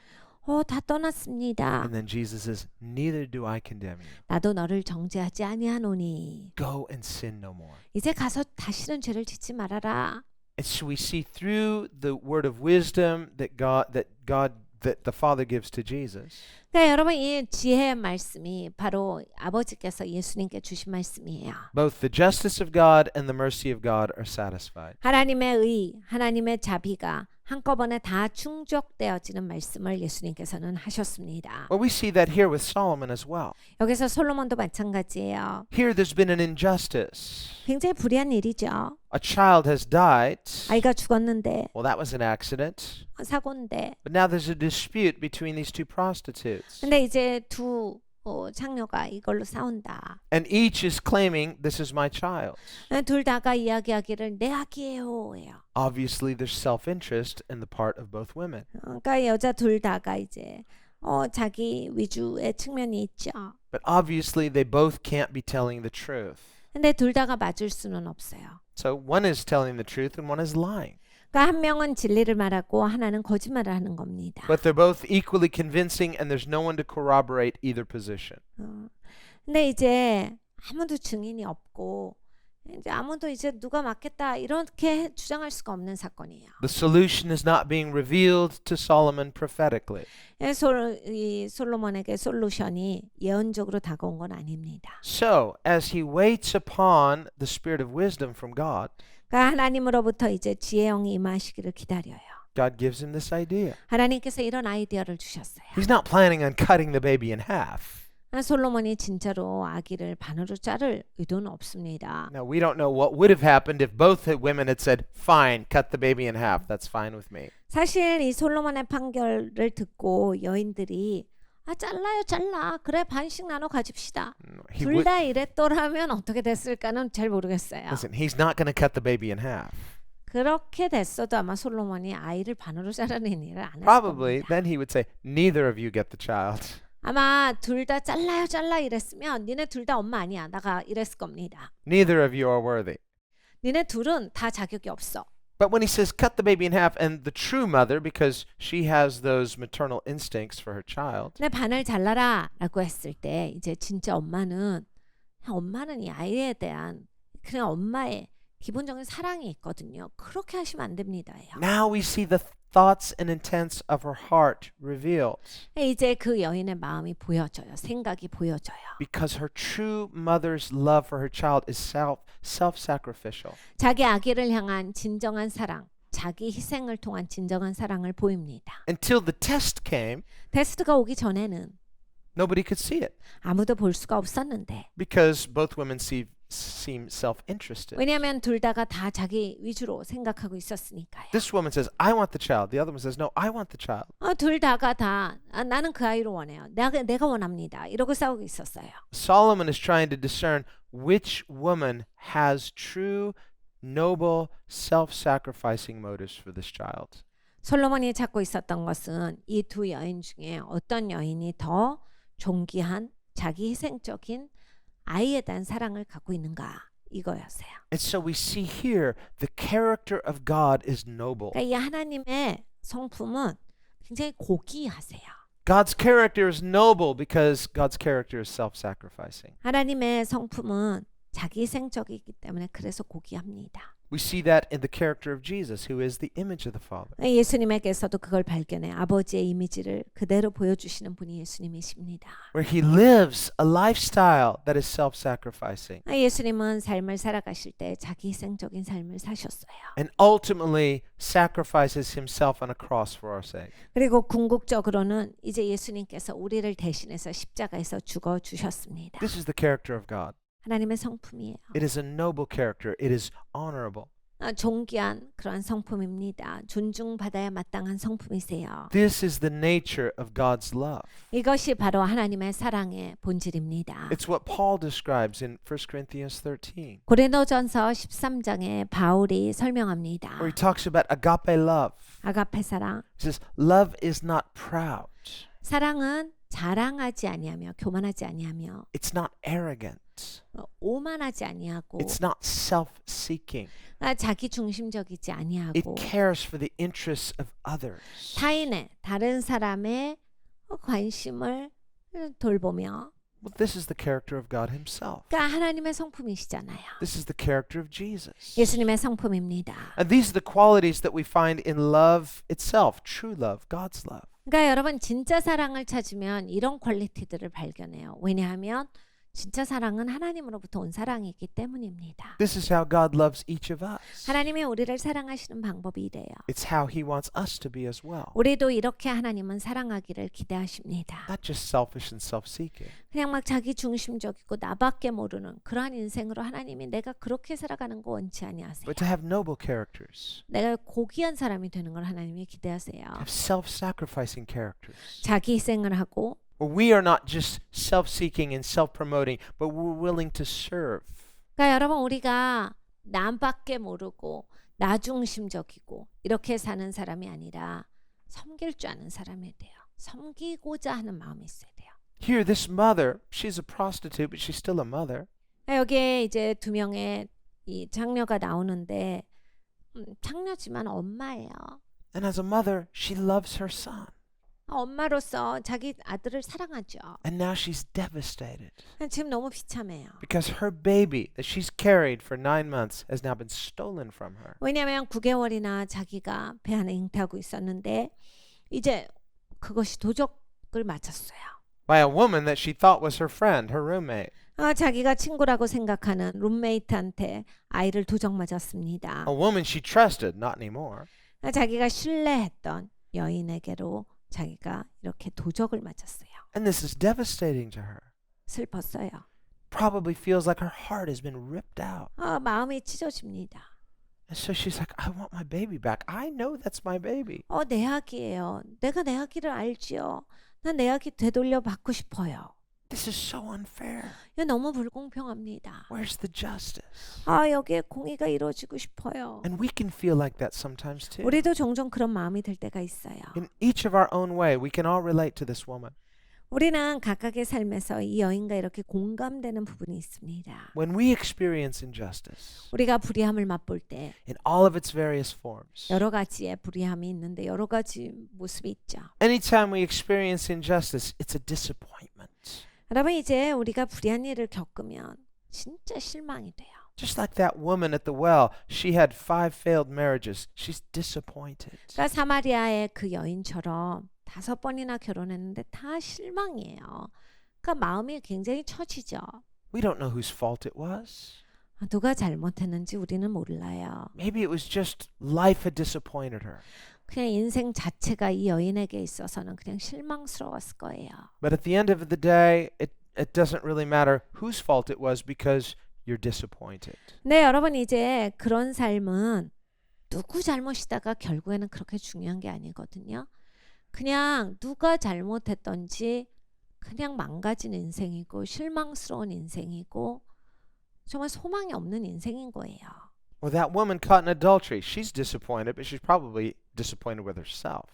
다 떠났습니다. And then Jesus says, neither do I condemn you. 나도 너를 정죄하지 아니하노니 Go and sin no more. 이제 가서 다시는 죄를 짓지 말아라. And so we see through the word of wisdom that the Father gives to Jesus, 그러니까 여러분 이 지혜의 말씀이 바로 아버지께서 예수님께 주신 말씀이에요. both the justice of God and the mercy of God are satisfied. 하나님의 의, 하나님의 자비가 한꺼번에 다 충족되어지는 말씀을 예수님께서는 하셨습니다. Well, we see that here with Solomon as well. 여기서 솔로몬도 마찬가지예요. Here there's been an injustice. 굉장히 불의한 일이죠. A child has died. 아이가 죽었는데 Well, that was an accident. 사고인데 But now there's a dispute between these two prostitutes. 근데 이제 두 창녀가 이걸로 싸운다. And each is claiming, this is my child. 둘 다가 이야기하기를 내 아기예요. 예요. Obviously, there's self-interest in the part of both women. 그러니까 여자 둘 다가 이제 자기 위주의 측면이 있죠. But obviously, they both can't be telling the truth. 근데 둘 다가 맞을 수는 없어요. So one is telling the truth and one is lying. 그러니까 한 명은 진리를 말하고 하나는 거짓말을 하는 겁니다. But they're both equally convincing and there's no one to corroborate either position. 근데 이제 아무도 증인이 없고 이제 아무도 이제 누가 맞겠다 이렇게 주장할 수가 없는 사건이에요. The solution is not being revealed to Solomon prophetically. 이 솔로몬에게 솔루션이 예언적으로 다가온 건 아닙니다. So, as he waits upon the spirit of wisdom from God, 그러니까 하나님으로부터 이제 지혜의 영이 임하시기를 기다려요. God gives him this idea. 하나님께서 이런 아이디어를 주셨어요. He's not planning on cutting the baby in half. 솔로몬이 진짜로 아기를 반으로 자를 의도는 없습니다. Now, we don't know what would have happened if both women had said, fine, cut the baby in half. That's fine with me. 사실 이 솔로몬의 판결을 듣고 여인들이 잘라요 잘라. 그래 반씩 나눠 가집시다. 둘 다 이랬더라면 어떻게 됐을까는 잘 모르겠어요. Listen, he's not going to cut the baby in half. 그렇게 됐어도 아마 솔로몬이 아이를 반으로 자르는 일을 안 했을 Probably, 겁니다. then he would say, neither of you get the child. 아마 둘 다 잘라요 잘라 이랬으면 니네 둘 다 엄마 아니야. 나가 이랬을 겁니다. Neither of you are worthy. 니네 둘은 다 자격이 없어. But when he says cut the baby in half, and the true mother, because she has those maternal instincts for her child, 근데 반을 잘라라라고 했을 때 이제 진짜 엄마는 이 아이에 대한 그냥 엄마의 기본적인 사랑이 있거든요. 그렇게 하시면 안 됩니다. now we see the thoughts and intents of her heart revealed. 이제 그 여인의 마음이 보여져요. 생각이 보여져요. Because her true mother's love for her child is self-sacrificial. 자기 아기를 향한 진정한 사랑, 자기 희생을 통한 진정한 사랑을 보입니다. Until the test came, 테스트가 오기 전에는 nobody could see it 아무도 볼 수가 없었는데 because both women seem self-interested. 왜냐하면 둘 다가 다 자기 위주로 생각하고 있었으니까요. This woman says, I want the child. The other one says, no, I want the child. 둘 다가 다 나는 그 아이를 원해요. 내가 원합니다. 이러고 싸우고 있었어요. Solomon is trying to discern which woman has true, noble, self-sacrificing motives for this child. 솔로몬이 찾고 있었던 것은 이 두 여인 중에 어떤 여인이 더 존귀한 자기 희생적인 아이에 대한 사랑을 갖고 있는가 이거였어요. And so we see here the character of God is noble. 그러니까 이 하나님의 성품은 굉장히 고귀하세요. God's character is noble because God's character is self-sacrificing. 하나님의 성품은 자기 희생적이기 때문에 그래서 고귀합니다. We see that in the character of Jesus, who is the image of the Father. 예수님에게서도 그걸 발견해 아버지의 이미지를 그대로 보여주시는 분이 예수님이십니다. Where he lives a lifestyle that is self-sacrificing. 예수님은 삶을 살아가실 때 자기 희생적인 삶을 사셨어요. And ultimately sacrifices himself on a cross for our sake. 그리고 궁극적으로는 이제 예수님께서 우리를 대신해서 십자가에서 죽어 주셨습니다. This is the character of God. 하나님의 성품이에요. It is a noble character. It is honorable. 존귀한 그러한 성품입니다. 존중받아야 마땅한 성품이세요. This is the nature of God's love. 이것이 바로 하나님의 사랑의 본질입니다. It's what Paul describes in 1 Corinthians 13, 고린도전서 13장에 바울이 설명합니다. where he talks about agape love. 아가페 사랑. He says, love is not proud. 사랑은 자랑하지 아니하며 교만하지 아니하며 It's not arrogant. 오만하지 아니하고 It's not self-seeking. 자기 중심적이지 It 아니하고 cares for the interests of others. 타인의 다른 사람의 관심을 돌보며 Well, this is the character of God himself. 그러니까 하나님의 성품이시잖아요. This is the character of Jesus. 예수님의 성품입니다. And these are the qualities that we find in love itself, true love, God's love. 그러니까 여러분 진짜 사랑을 찾으면 이런 퀄리티들을 발견해요. 왜냐하면 진짜 사랑은 하나님으로부터 온 사랑이기 때문입니다. This is how God loves each of us. 하나님이 우리를 사랑하시는 방법이 이래요. It's how he wants us to be as well. 우리도 이렇게 하나님은 사랑하기를 기대하십니다. Not just selfish and self-seeking. 그냥 막 자기 중심적이고 나밖에 모르는 그러한 인생으로 하나님이 내가 그렇게 살아가는 거 원치 아니하세요. But to have noble characters. 내가 고귀한 사람이 되는 걸 하나님이 기대하세요. Have self-sacrificing characters. 자기 희생을 하고 Where we are not just self-seeking and self-promoting, but we're willing to serve. 그러니까 여러분 우리가 남밖에 모르고 나 중심적이고 이렇게 사는 사람이 아니라 섬길 줄 아는 사람이 돼요. 섬기고자 하는 마음이 있어야 돼요. Here, this mother, she's a prostitute, but she's still a mother. 여기에 이제 두 명의 이 장녀가 나오는데 장녀지만 엄마예요. And as a mother, she loves her son. 엄마로서 자기 아들을 사랑하죠. And now she's devastated 지금 너무 비참해요. because her baby that she's carried for 9 months has now been stolen from her. 왜냐하면 9개월이나 자기가 배 안에 잉태하고 있었는데 이제 그것이 도적을 맞았어요. By a woman that she thought was her friend, her roommate. 자기가 친구라고 생각하는 룸메이트한테 아이를 도적 맞았습니다. A woman she trusted, not anymore. 자기가 신뢰했던 여인에게로 자기가 이렇게 도적을 맞았어요. And this is devastating to her. 슬펐어요. Probably feels like her heart has been ripped out. 마음이 찢어집니다. And so she's like, I want my baby back. I know that's my baby. 내 아기예요. 내가 내 아기를 알지요. 난 내 아기 되돌려 받고 싶어요. This is so unfair. 이거 너무 불공평합니다. Where's the justice? 여기에 공의가 이루어지고 싶어요. And we can feel like that sometimes too. 우리도 종종 그런 마음이 들 때가 있어요. In each of our own way, we can all relate to this woman. 우리는 각각의 삶에서 이 여인과 이렇게 공감되는 부분이 있습니다. When we experience injustice 우리가 불의함을 맛볼 때 in all of its various forms, 여러 가지의 불의함이 있는데 여러 가지 모습이 있죠. anytime we experience injustice, it's a disappointment. 여러분 이제 우리가 불의한 일을 겪으면 진짜 실망이 돼요. Just like that woman at the well, she had 5 failed marriages. She's disappointed. 그러니까 사마리아의 그 여인처럼 5번이나 결혼했는데 다 실망이에요. 그러니까 마음이 굉장히 처지죠. We don't know whose fault it was. 누가 잘못했는지 우리는 몰라요. Maybe it was just life had disappointed her. 그냥 인생 자체가 이 여인에게 있어서는 그냥 실망스러웠을 거예요. But at the end of the day, it doesn't really matter whose fault it was because you're disappointed. 네, 여러분 이제 그런 삶은 누구 잘못이다가 결국에는 그렇게 중요한 게 아니거든요. 그냥 누가 잘못했던지 그냥 망가진 인생이고 실망스러운 인생이고 정말 소망이 없는 인생인 거예요. Or that woman caught in adultery. She's disappointed, but she's probably disappointed with herself.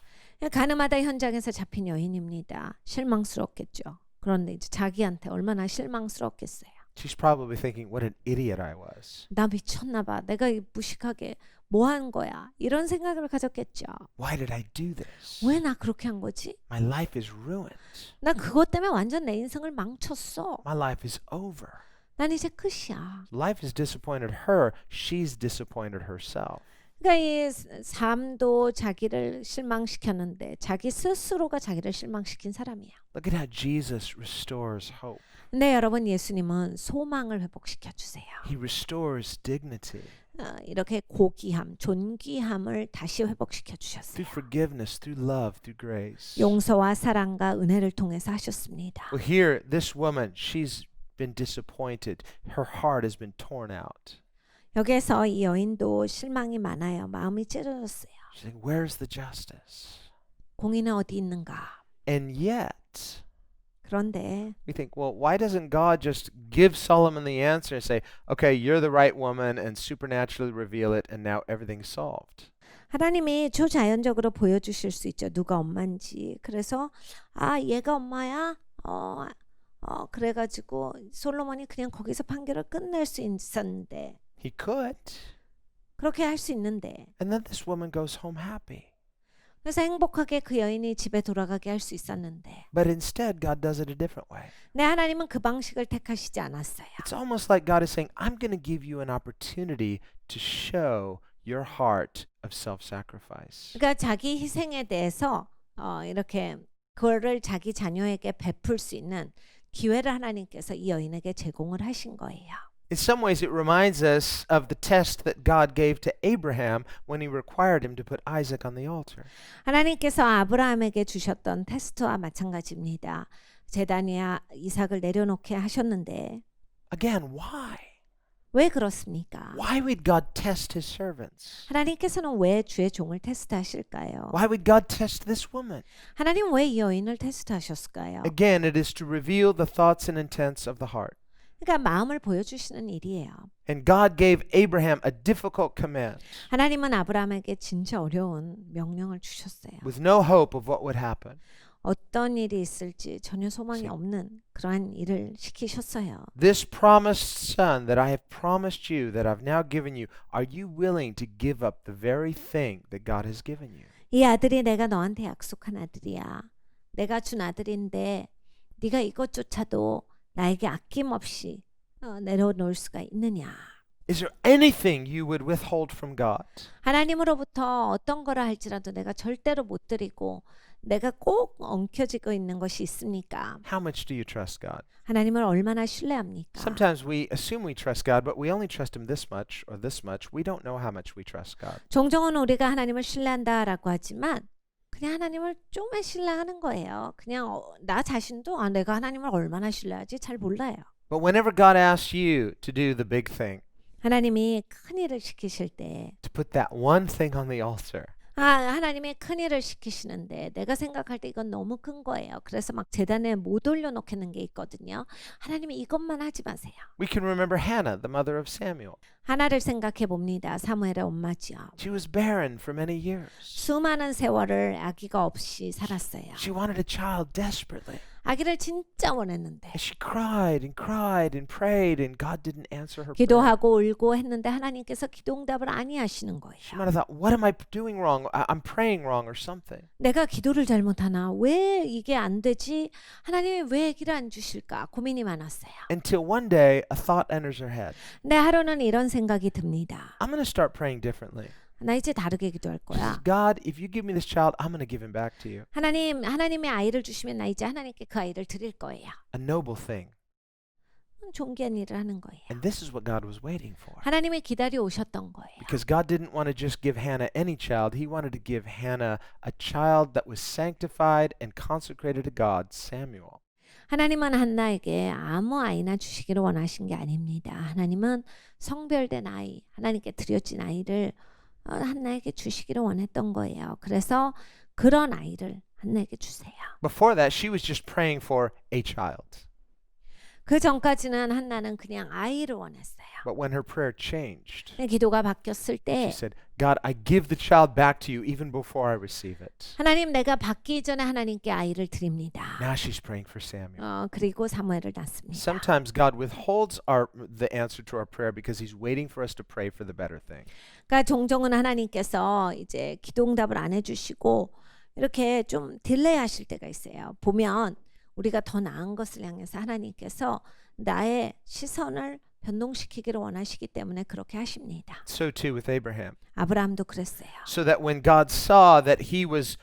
가늠하다 현장에서 잡힌 여인입니다. 실망스럽겠죠. 그런데 이제 자기한테 얼마나 실망스럽겠어요. She's probably thinking, what an idiot I was. 나 미쳤나 봐. 내가 무식하게 뭐 한 거야. 이런 생각을 가졌겠죠. Why did I do this? 왜 나 그렇게 한 거지? My life is ruined. 나 그것 때문에 완전 내 인생을 망쳤어. My life is over. 난 이제 끝이야. Life has disappointed her. She's disappointed herself. 그러니까 이 삶도 자기를 실망시켰는데 자기 스스로가 자기를 실망시킨 사람이야. Look at how Jesus restores hope. 근데 여러분 예수님은 소망을 회복시켜 주세요. He restores dignity 이렇게 고귀함, 존귀함을 다시 회복시켜 주셨어요. through forgiveness, through love, through grace. 용서와 사랑과 은혜를 통해서 하셨습니다. Well, here, this woman, she's been disappointed. Her heart has been torn out. 여기에서 이 여인도 실망이 많아요. 마음이 찢어졌어요. She's saying, where's the justice? 공의는 어디 있는가? And yet, 그런데 we think, well, why doesn't God just give Solomon the answer and say, okay, you're the right woman, and supernaturally reveal it, and now everything's solved? 하나님이 초자연적으로 보여주실 수 있죠. 누가 엄마인지. 그래서 얘가 엄마야? 그래가지고 솔로몬이 그냥 거기서 판결을 끝낼 수 있었는데 He could. 그렇게 할 수 있는데 And then this woman goes home happy. 그래서 행복하게 그 여인이 집에 돌아가게 할 수 있었는데 But instead, God does it a different way. 네, 하나님은 그 방식을 택하시지 않았어요. It's almost like God is saying, I'm going to give you an opportunity to show your heart of self-sacrifice. 그러니까 자기 희생에 대해서 이렇게 그거를 자기 자녀에게 베풀 수 있는 기회를 하나님께서 이 여인에게 제공을 하신 거예요. In some ways, it reminds us of the test that God gave to Abraham when he required him to put Isaac on the altar. 하나님께서 아브라함에게 주셨던 테스트와 마찬가지입니다. 제단 위에 이삭을 내려놓게 하셨는데 Again, why? 왜 그렇습니까? Why would God test his servants? 하나님께서는 왜 주의 종을 테스트하실까요? Why would God test this woman? 하나님 왜 이 여인을 테스트하셨을까요? Again, it is to reveal the thoughts and intents of the heart. 그러니까 마음을 보여주시는 일이에요. And God gave Abraham a difficult command 하나님은 아브라함에게 진짜 어려운 명령을 주셨어요. with no hope of what would happen. 어떤 일이 있을지 전혀 소망이 없는 그러한 일을 시키셨어요. This promised son that I have promised you, that I've now given you, are you willing to give up the very thing that God has given you? 이 아들이 내가 너한테 약속한 아들이야. 내가 준 아들인데 네가 이것조차도 나에게 아낌없이 내려놓을 수가 있느냐. Is there anything you would withhold from God? 하나님으로부터 어떤 거라 할지라도 내가 절대로 못 드리고 내가 꼭 엉켜지고 있는 것이 있습니까? How much do you trust God? 하나님을 얼마나 신뢰합니까? Sometimes we assume we trust God, but we only trust Him this much or this much. We don't know how much we trust God. 종종은 우리가 하나님을 신뢰한다라고 하지만 그냥 하나님을 좀만 신뢰하는 거예요. 그냥 나 자신도 내가 하나님을 얼마나 신뢰하지 잘 몰라요. But whenever God asks you to do the big thing, 하나님이 큰 일을 시키실 때 to put that one thing on the altar, 하나님이 큰 일을 시키시는데 내가 생각할 때 이건 너무 큰 거예요. 그래서 막 제단에 못 올려놓겠는 게 있거든요. 하나님이 이것만 하지 마세요. we can remember Hannah, the mother of Samuel. 하나를 생각해 봅니다. 사무엘의 엄마지요. She was barren for many years. 수많은 세월을 아기가 없이 살았어요. She wanted a child desperately. 아기를 진짜 원했는데 And she cried and cried and prayed, and God didn't answer her prayer. 기도하고 울고 했는데 하나님께서 기도응답을 아니하시는 She 거예요. might have thought, what am I doing wrong? I'm praying wrong or something. 내가 기도를 잘못하나? 왜 이게 안 되지? 하나님이 왜 아기를 안 주실까? 고민이 많았어요. Until one day, a thought enters her head. 근데 하루는 이런 생각이 듭니다. I'm going to start praying differently. 나 이제 다르게 기도할 She says, 거야. God, if you give me this child, I'm going to give him back to you. 하나님이 아이를 주시면 나 이제 하나님께 그 아이를 드릴 거예요. A noble thing. 존귀한 일을 하는 거예요. And this is what God was waiting for. 하나님이 기다려 오셨던 거예요. Because God didn't want to just give Hannah any child. He wanted to give Hannah a child that was sanctified and consecrated to God, Samuel. 하나님은 한나에게 아무 아이나 주시기를 원하신 게 아닙니다. 하나님은 성별된 아이, 하나님께 드려진 아이를 한나에게 주시기를 원했던 거예요. 그래서 그런 아이를 한나에게 주세요. Before that, she was just praying for a child. 그 전까지는 한나는 그냥 아이를 원했어요. But when her prayer changed, 기도가 바뀌었을 she 때 said, God, I give the child back to you even before I receive it. 하나님 내가 받기 전에 하나님께 아이를 드립니다. Now she's praying for Samuel. 그리고 사무엘을 낳습니다. Sometimes God withholds the answer to our prayer because He's waiting for us to pray for the better thing. 그러니까 종종은 하나님께서 이제 기도응답을 안 해주시고 이렇게 좀 딜레이하실 때가 있어요. 보면 우리가 더 나은 것을 향해서 하나님께서 나의 시선을 변동시키기를 원하시기 때문에 그렇게 하십니다. So too with Abraham. 아브라함도 그랬어요. So that when God saw that he was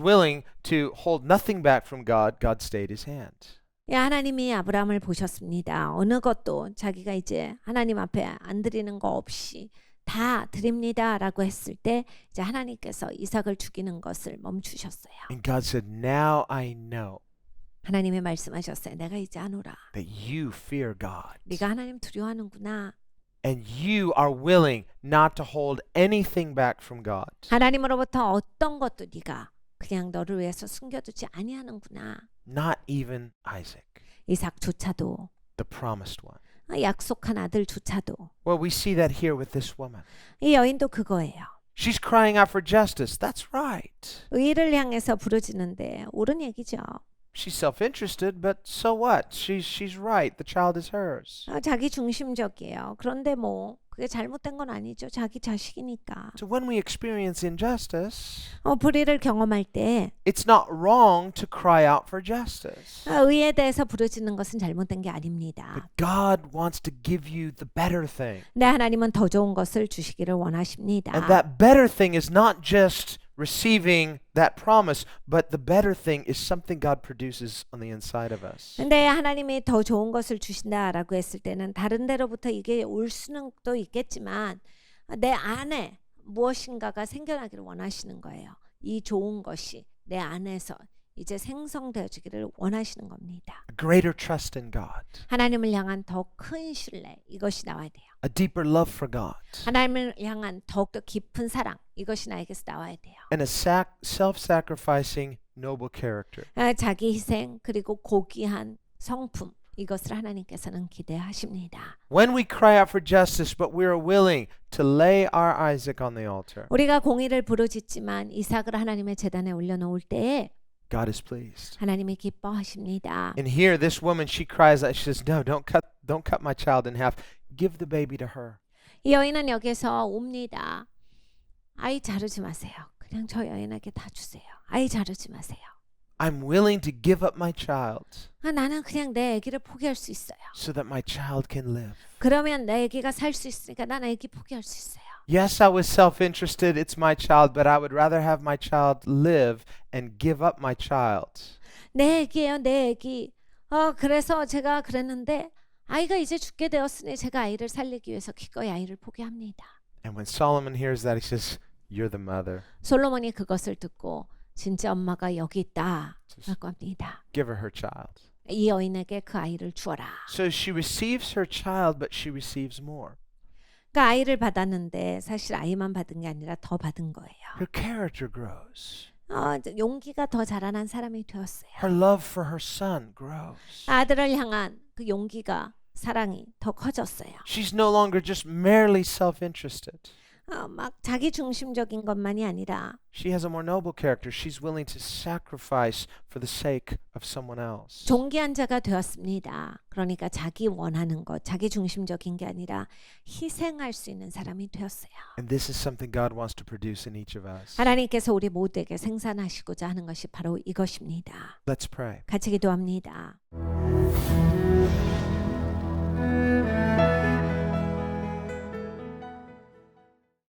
willing to hold nothing back from God, God stayed His hand. 하나님이 아브라함을 보셨습니다. 어느 것도 자기가 이제 하나님 앞에 안 드리는 거 없이 다 드립니다라고 했을 때 이제 하나님께서 이삭을 죽이는 것을 멈추셨어요. And God said, now I know 하나님이 말씀하셨어요. 내가 이제 아노라. that you fear God. 네가 하나님 두려워하는구나. and you are willing not to hold anything back from God. 하나님으로부터 어떤 것도 네가 그냥 너를 위해서 숨겨두지 아니하는구나. Not even Isaac, 이삭조차도 the promised one. 약속한 아들조차도. Well, we see that here with this woman. 이 여인도 그거예요. She's crying out for justice. That's right. 의를 향해서 부르짖는데 옳은 얘기죠. She's self-interested, but so what? She's right. The child is hers. 자기 중심적이에요. 그런데 뭐 그게 잘못된 건 아니죠. 자기 자식이니까. So when we experience injustice, 불의를 경험할 때 it's not wrong to cry out for justice. 의에 대해서 부르짖는 것은 잘못된 게 But 아닙니다. God wants to give you the better thing. 네, 하나님은 더 좋은 것을 주시기를 원하십니다. And that better thing is not just receiving that promise, but the better thing is something God produces on the inside of us. 근데 하나님이 더 좋은 것을 주신다라고 했을 때는 다른 데로부터 이게 올 수는 또 있겠지만 내 안에 무엇인가가 생겨나기를 원하시는 거예요. 이 좋은 것이 내 안에서 이제 생성되어지기를 원하시는 겁니다. A greater trust in God, 하나님을 향한 더 큰 신뢰 이것이 나와야 돼요. a deeper love for God, 하나님을 향한 더욱더 깊은 사랑 이것이 나에게서 나와야 돼요. and a self-sacrificing noble character. 자기 희생 그리고 고귀한 성품 이것을 하나님께서는 기대하십니다. When we cry out for justice, but we are willing to lay our Isaac on the altar, 우리가 공의를 부르짖지만 이삭을 하나님의 제단에 올려놓을 때에 God is pleased. 하나님이 기뻐하십니다. And here, this woman, she cries out. She says, "No, don't cut my child in half. Give the baby to her." 이 여인은 여기서 옵니다. 아이 자르지 마세요. 그냥 저 여인에게 다 주세요. 아이 자르지 마세요. I'm willing to give up my child 나는 그냥 내 아기를 포기할 수 있어요. so that my child can live. 그러면 내 아기가 살 수 있으니까 난 아기 포기할 수 있어요. Yes, I was self-interested. It's my child, but I would rather have my child live and give up my child. 내 아기예요, 내 아기. 그래서 제가 그랬는데 아이가 이제 죽게 되었으니 제가 아이를 살리기 위해서 기꺼이 아이를 포기합니다. And when Solomon hears that, he says, "You're the mother. 솔로몬이 그것을 듣고 진짜 엄마가 여기 있다 라고 합니다. Give her her child." 이 여인에게 그 아이를 주어라. So she receives her child, but she receives more. 그 아이를 받았는데 사실 아이만 받은 게 아니라 더 받은 거예요. Her character grows. 용기가 더 자라난 사람이 되었어요. Her love for her son grows. 아들을 향한 그 용기가 사랑이 더 커졌어요. She's no longer just merely self-interested. 막 자기 중심적인 것만이 아니라 She has a more noble character. She's willing to sacrifice for the sake of someone else. 존귀한 자가 되었습니다. 그러니까 자기 원하는 것, 자기 중심적인 게 아니라 희생할 수 있는 사람이 되었어요. And this is something God wants to produce in each of us. 하나님께서 우리 모두에게 생산하시고자 하는 것이 바로 이것입니다. Let's pray. 같이 기도합니다.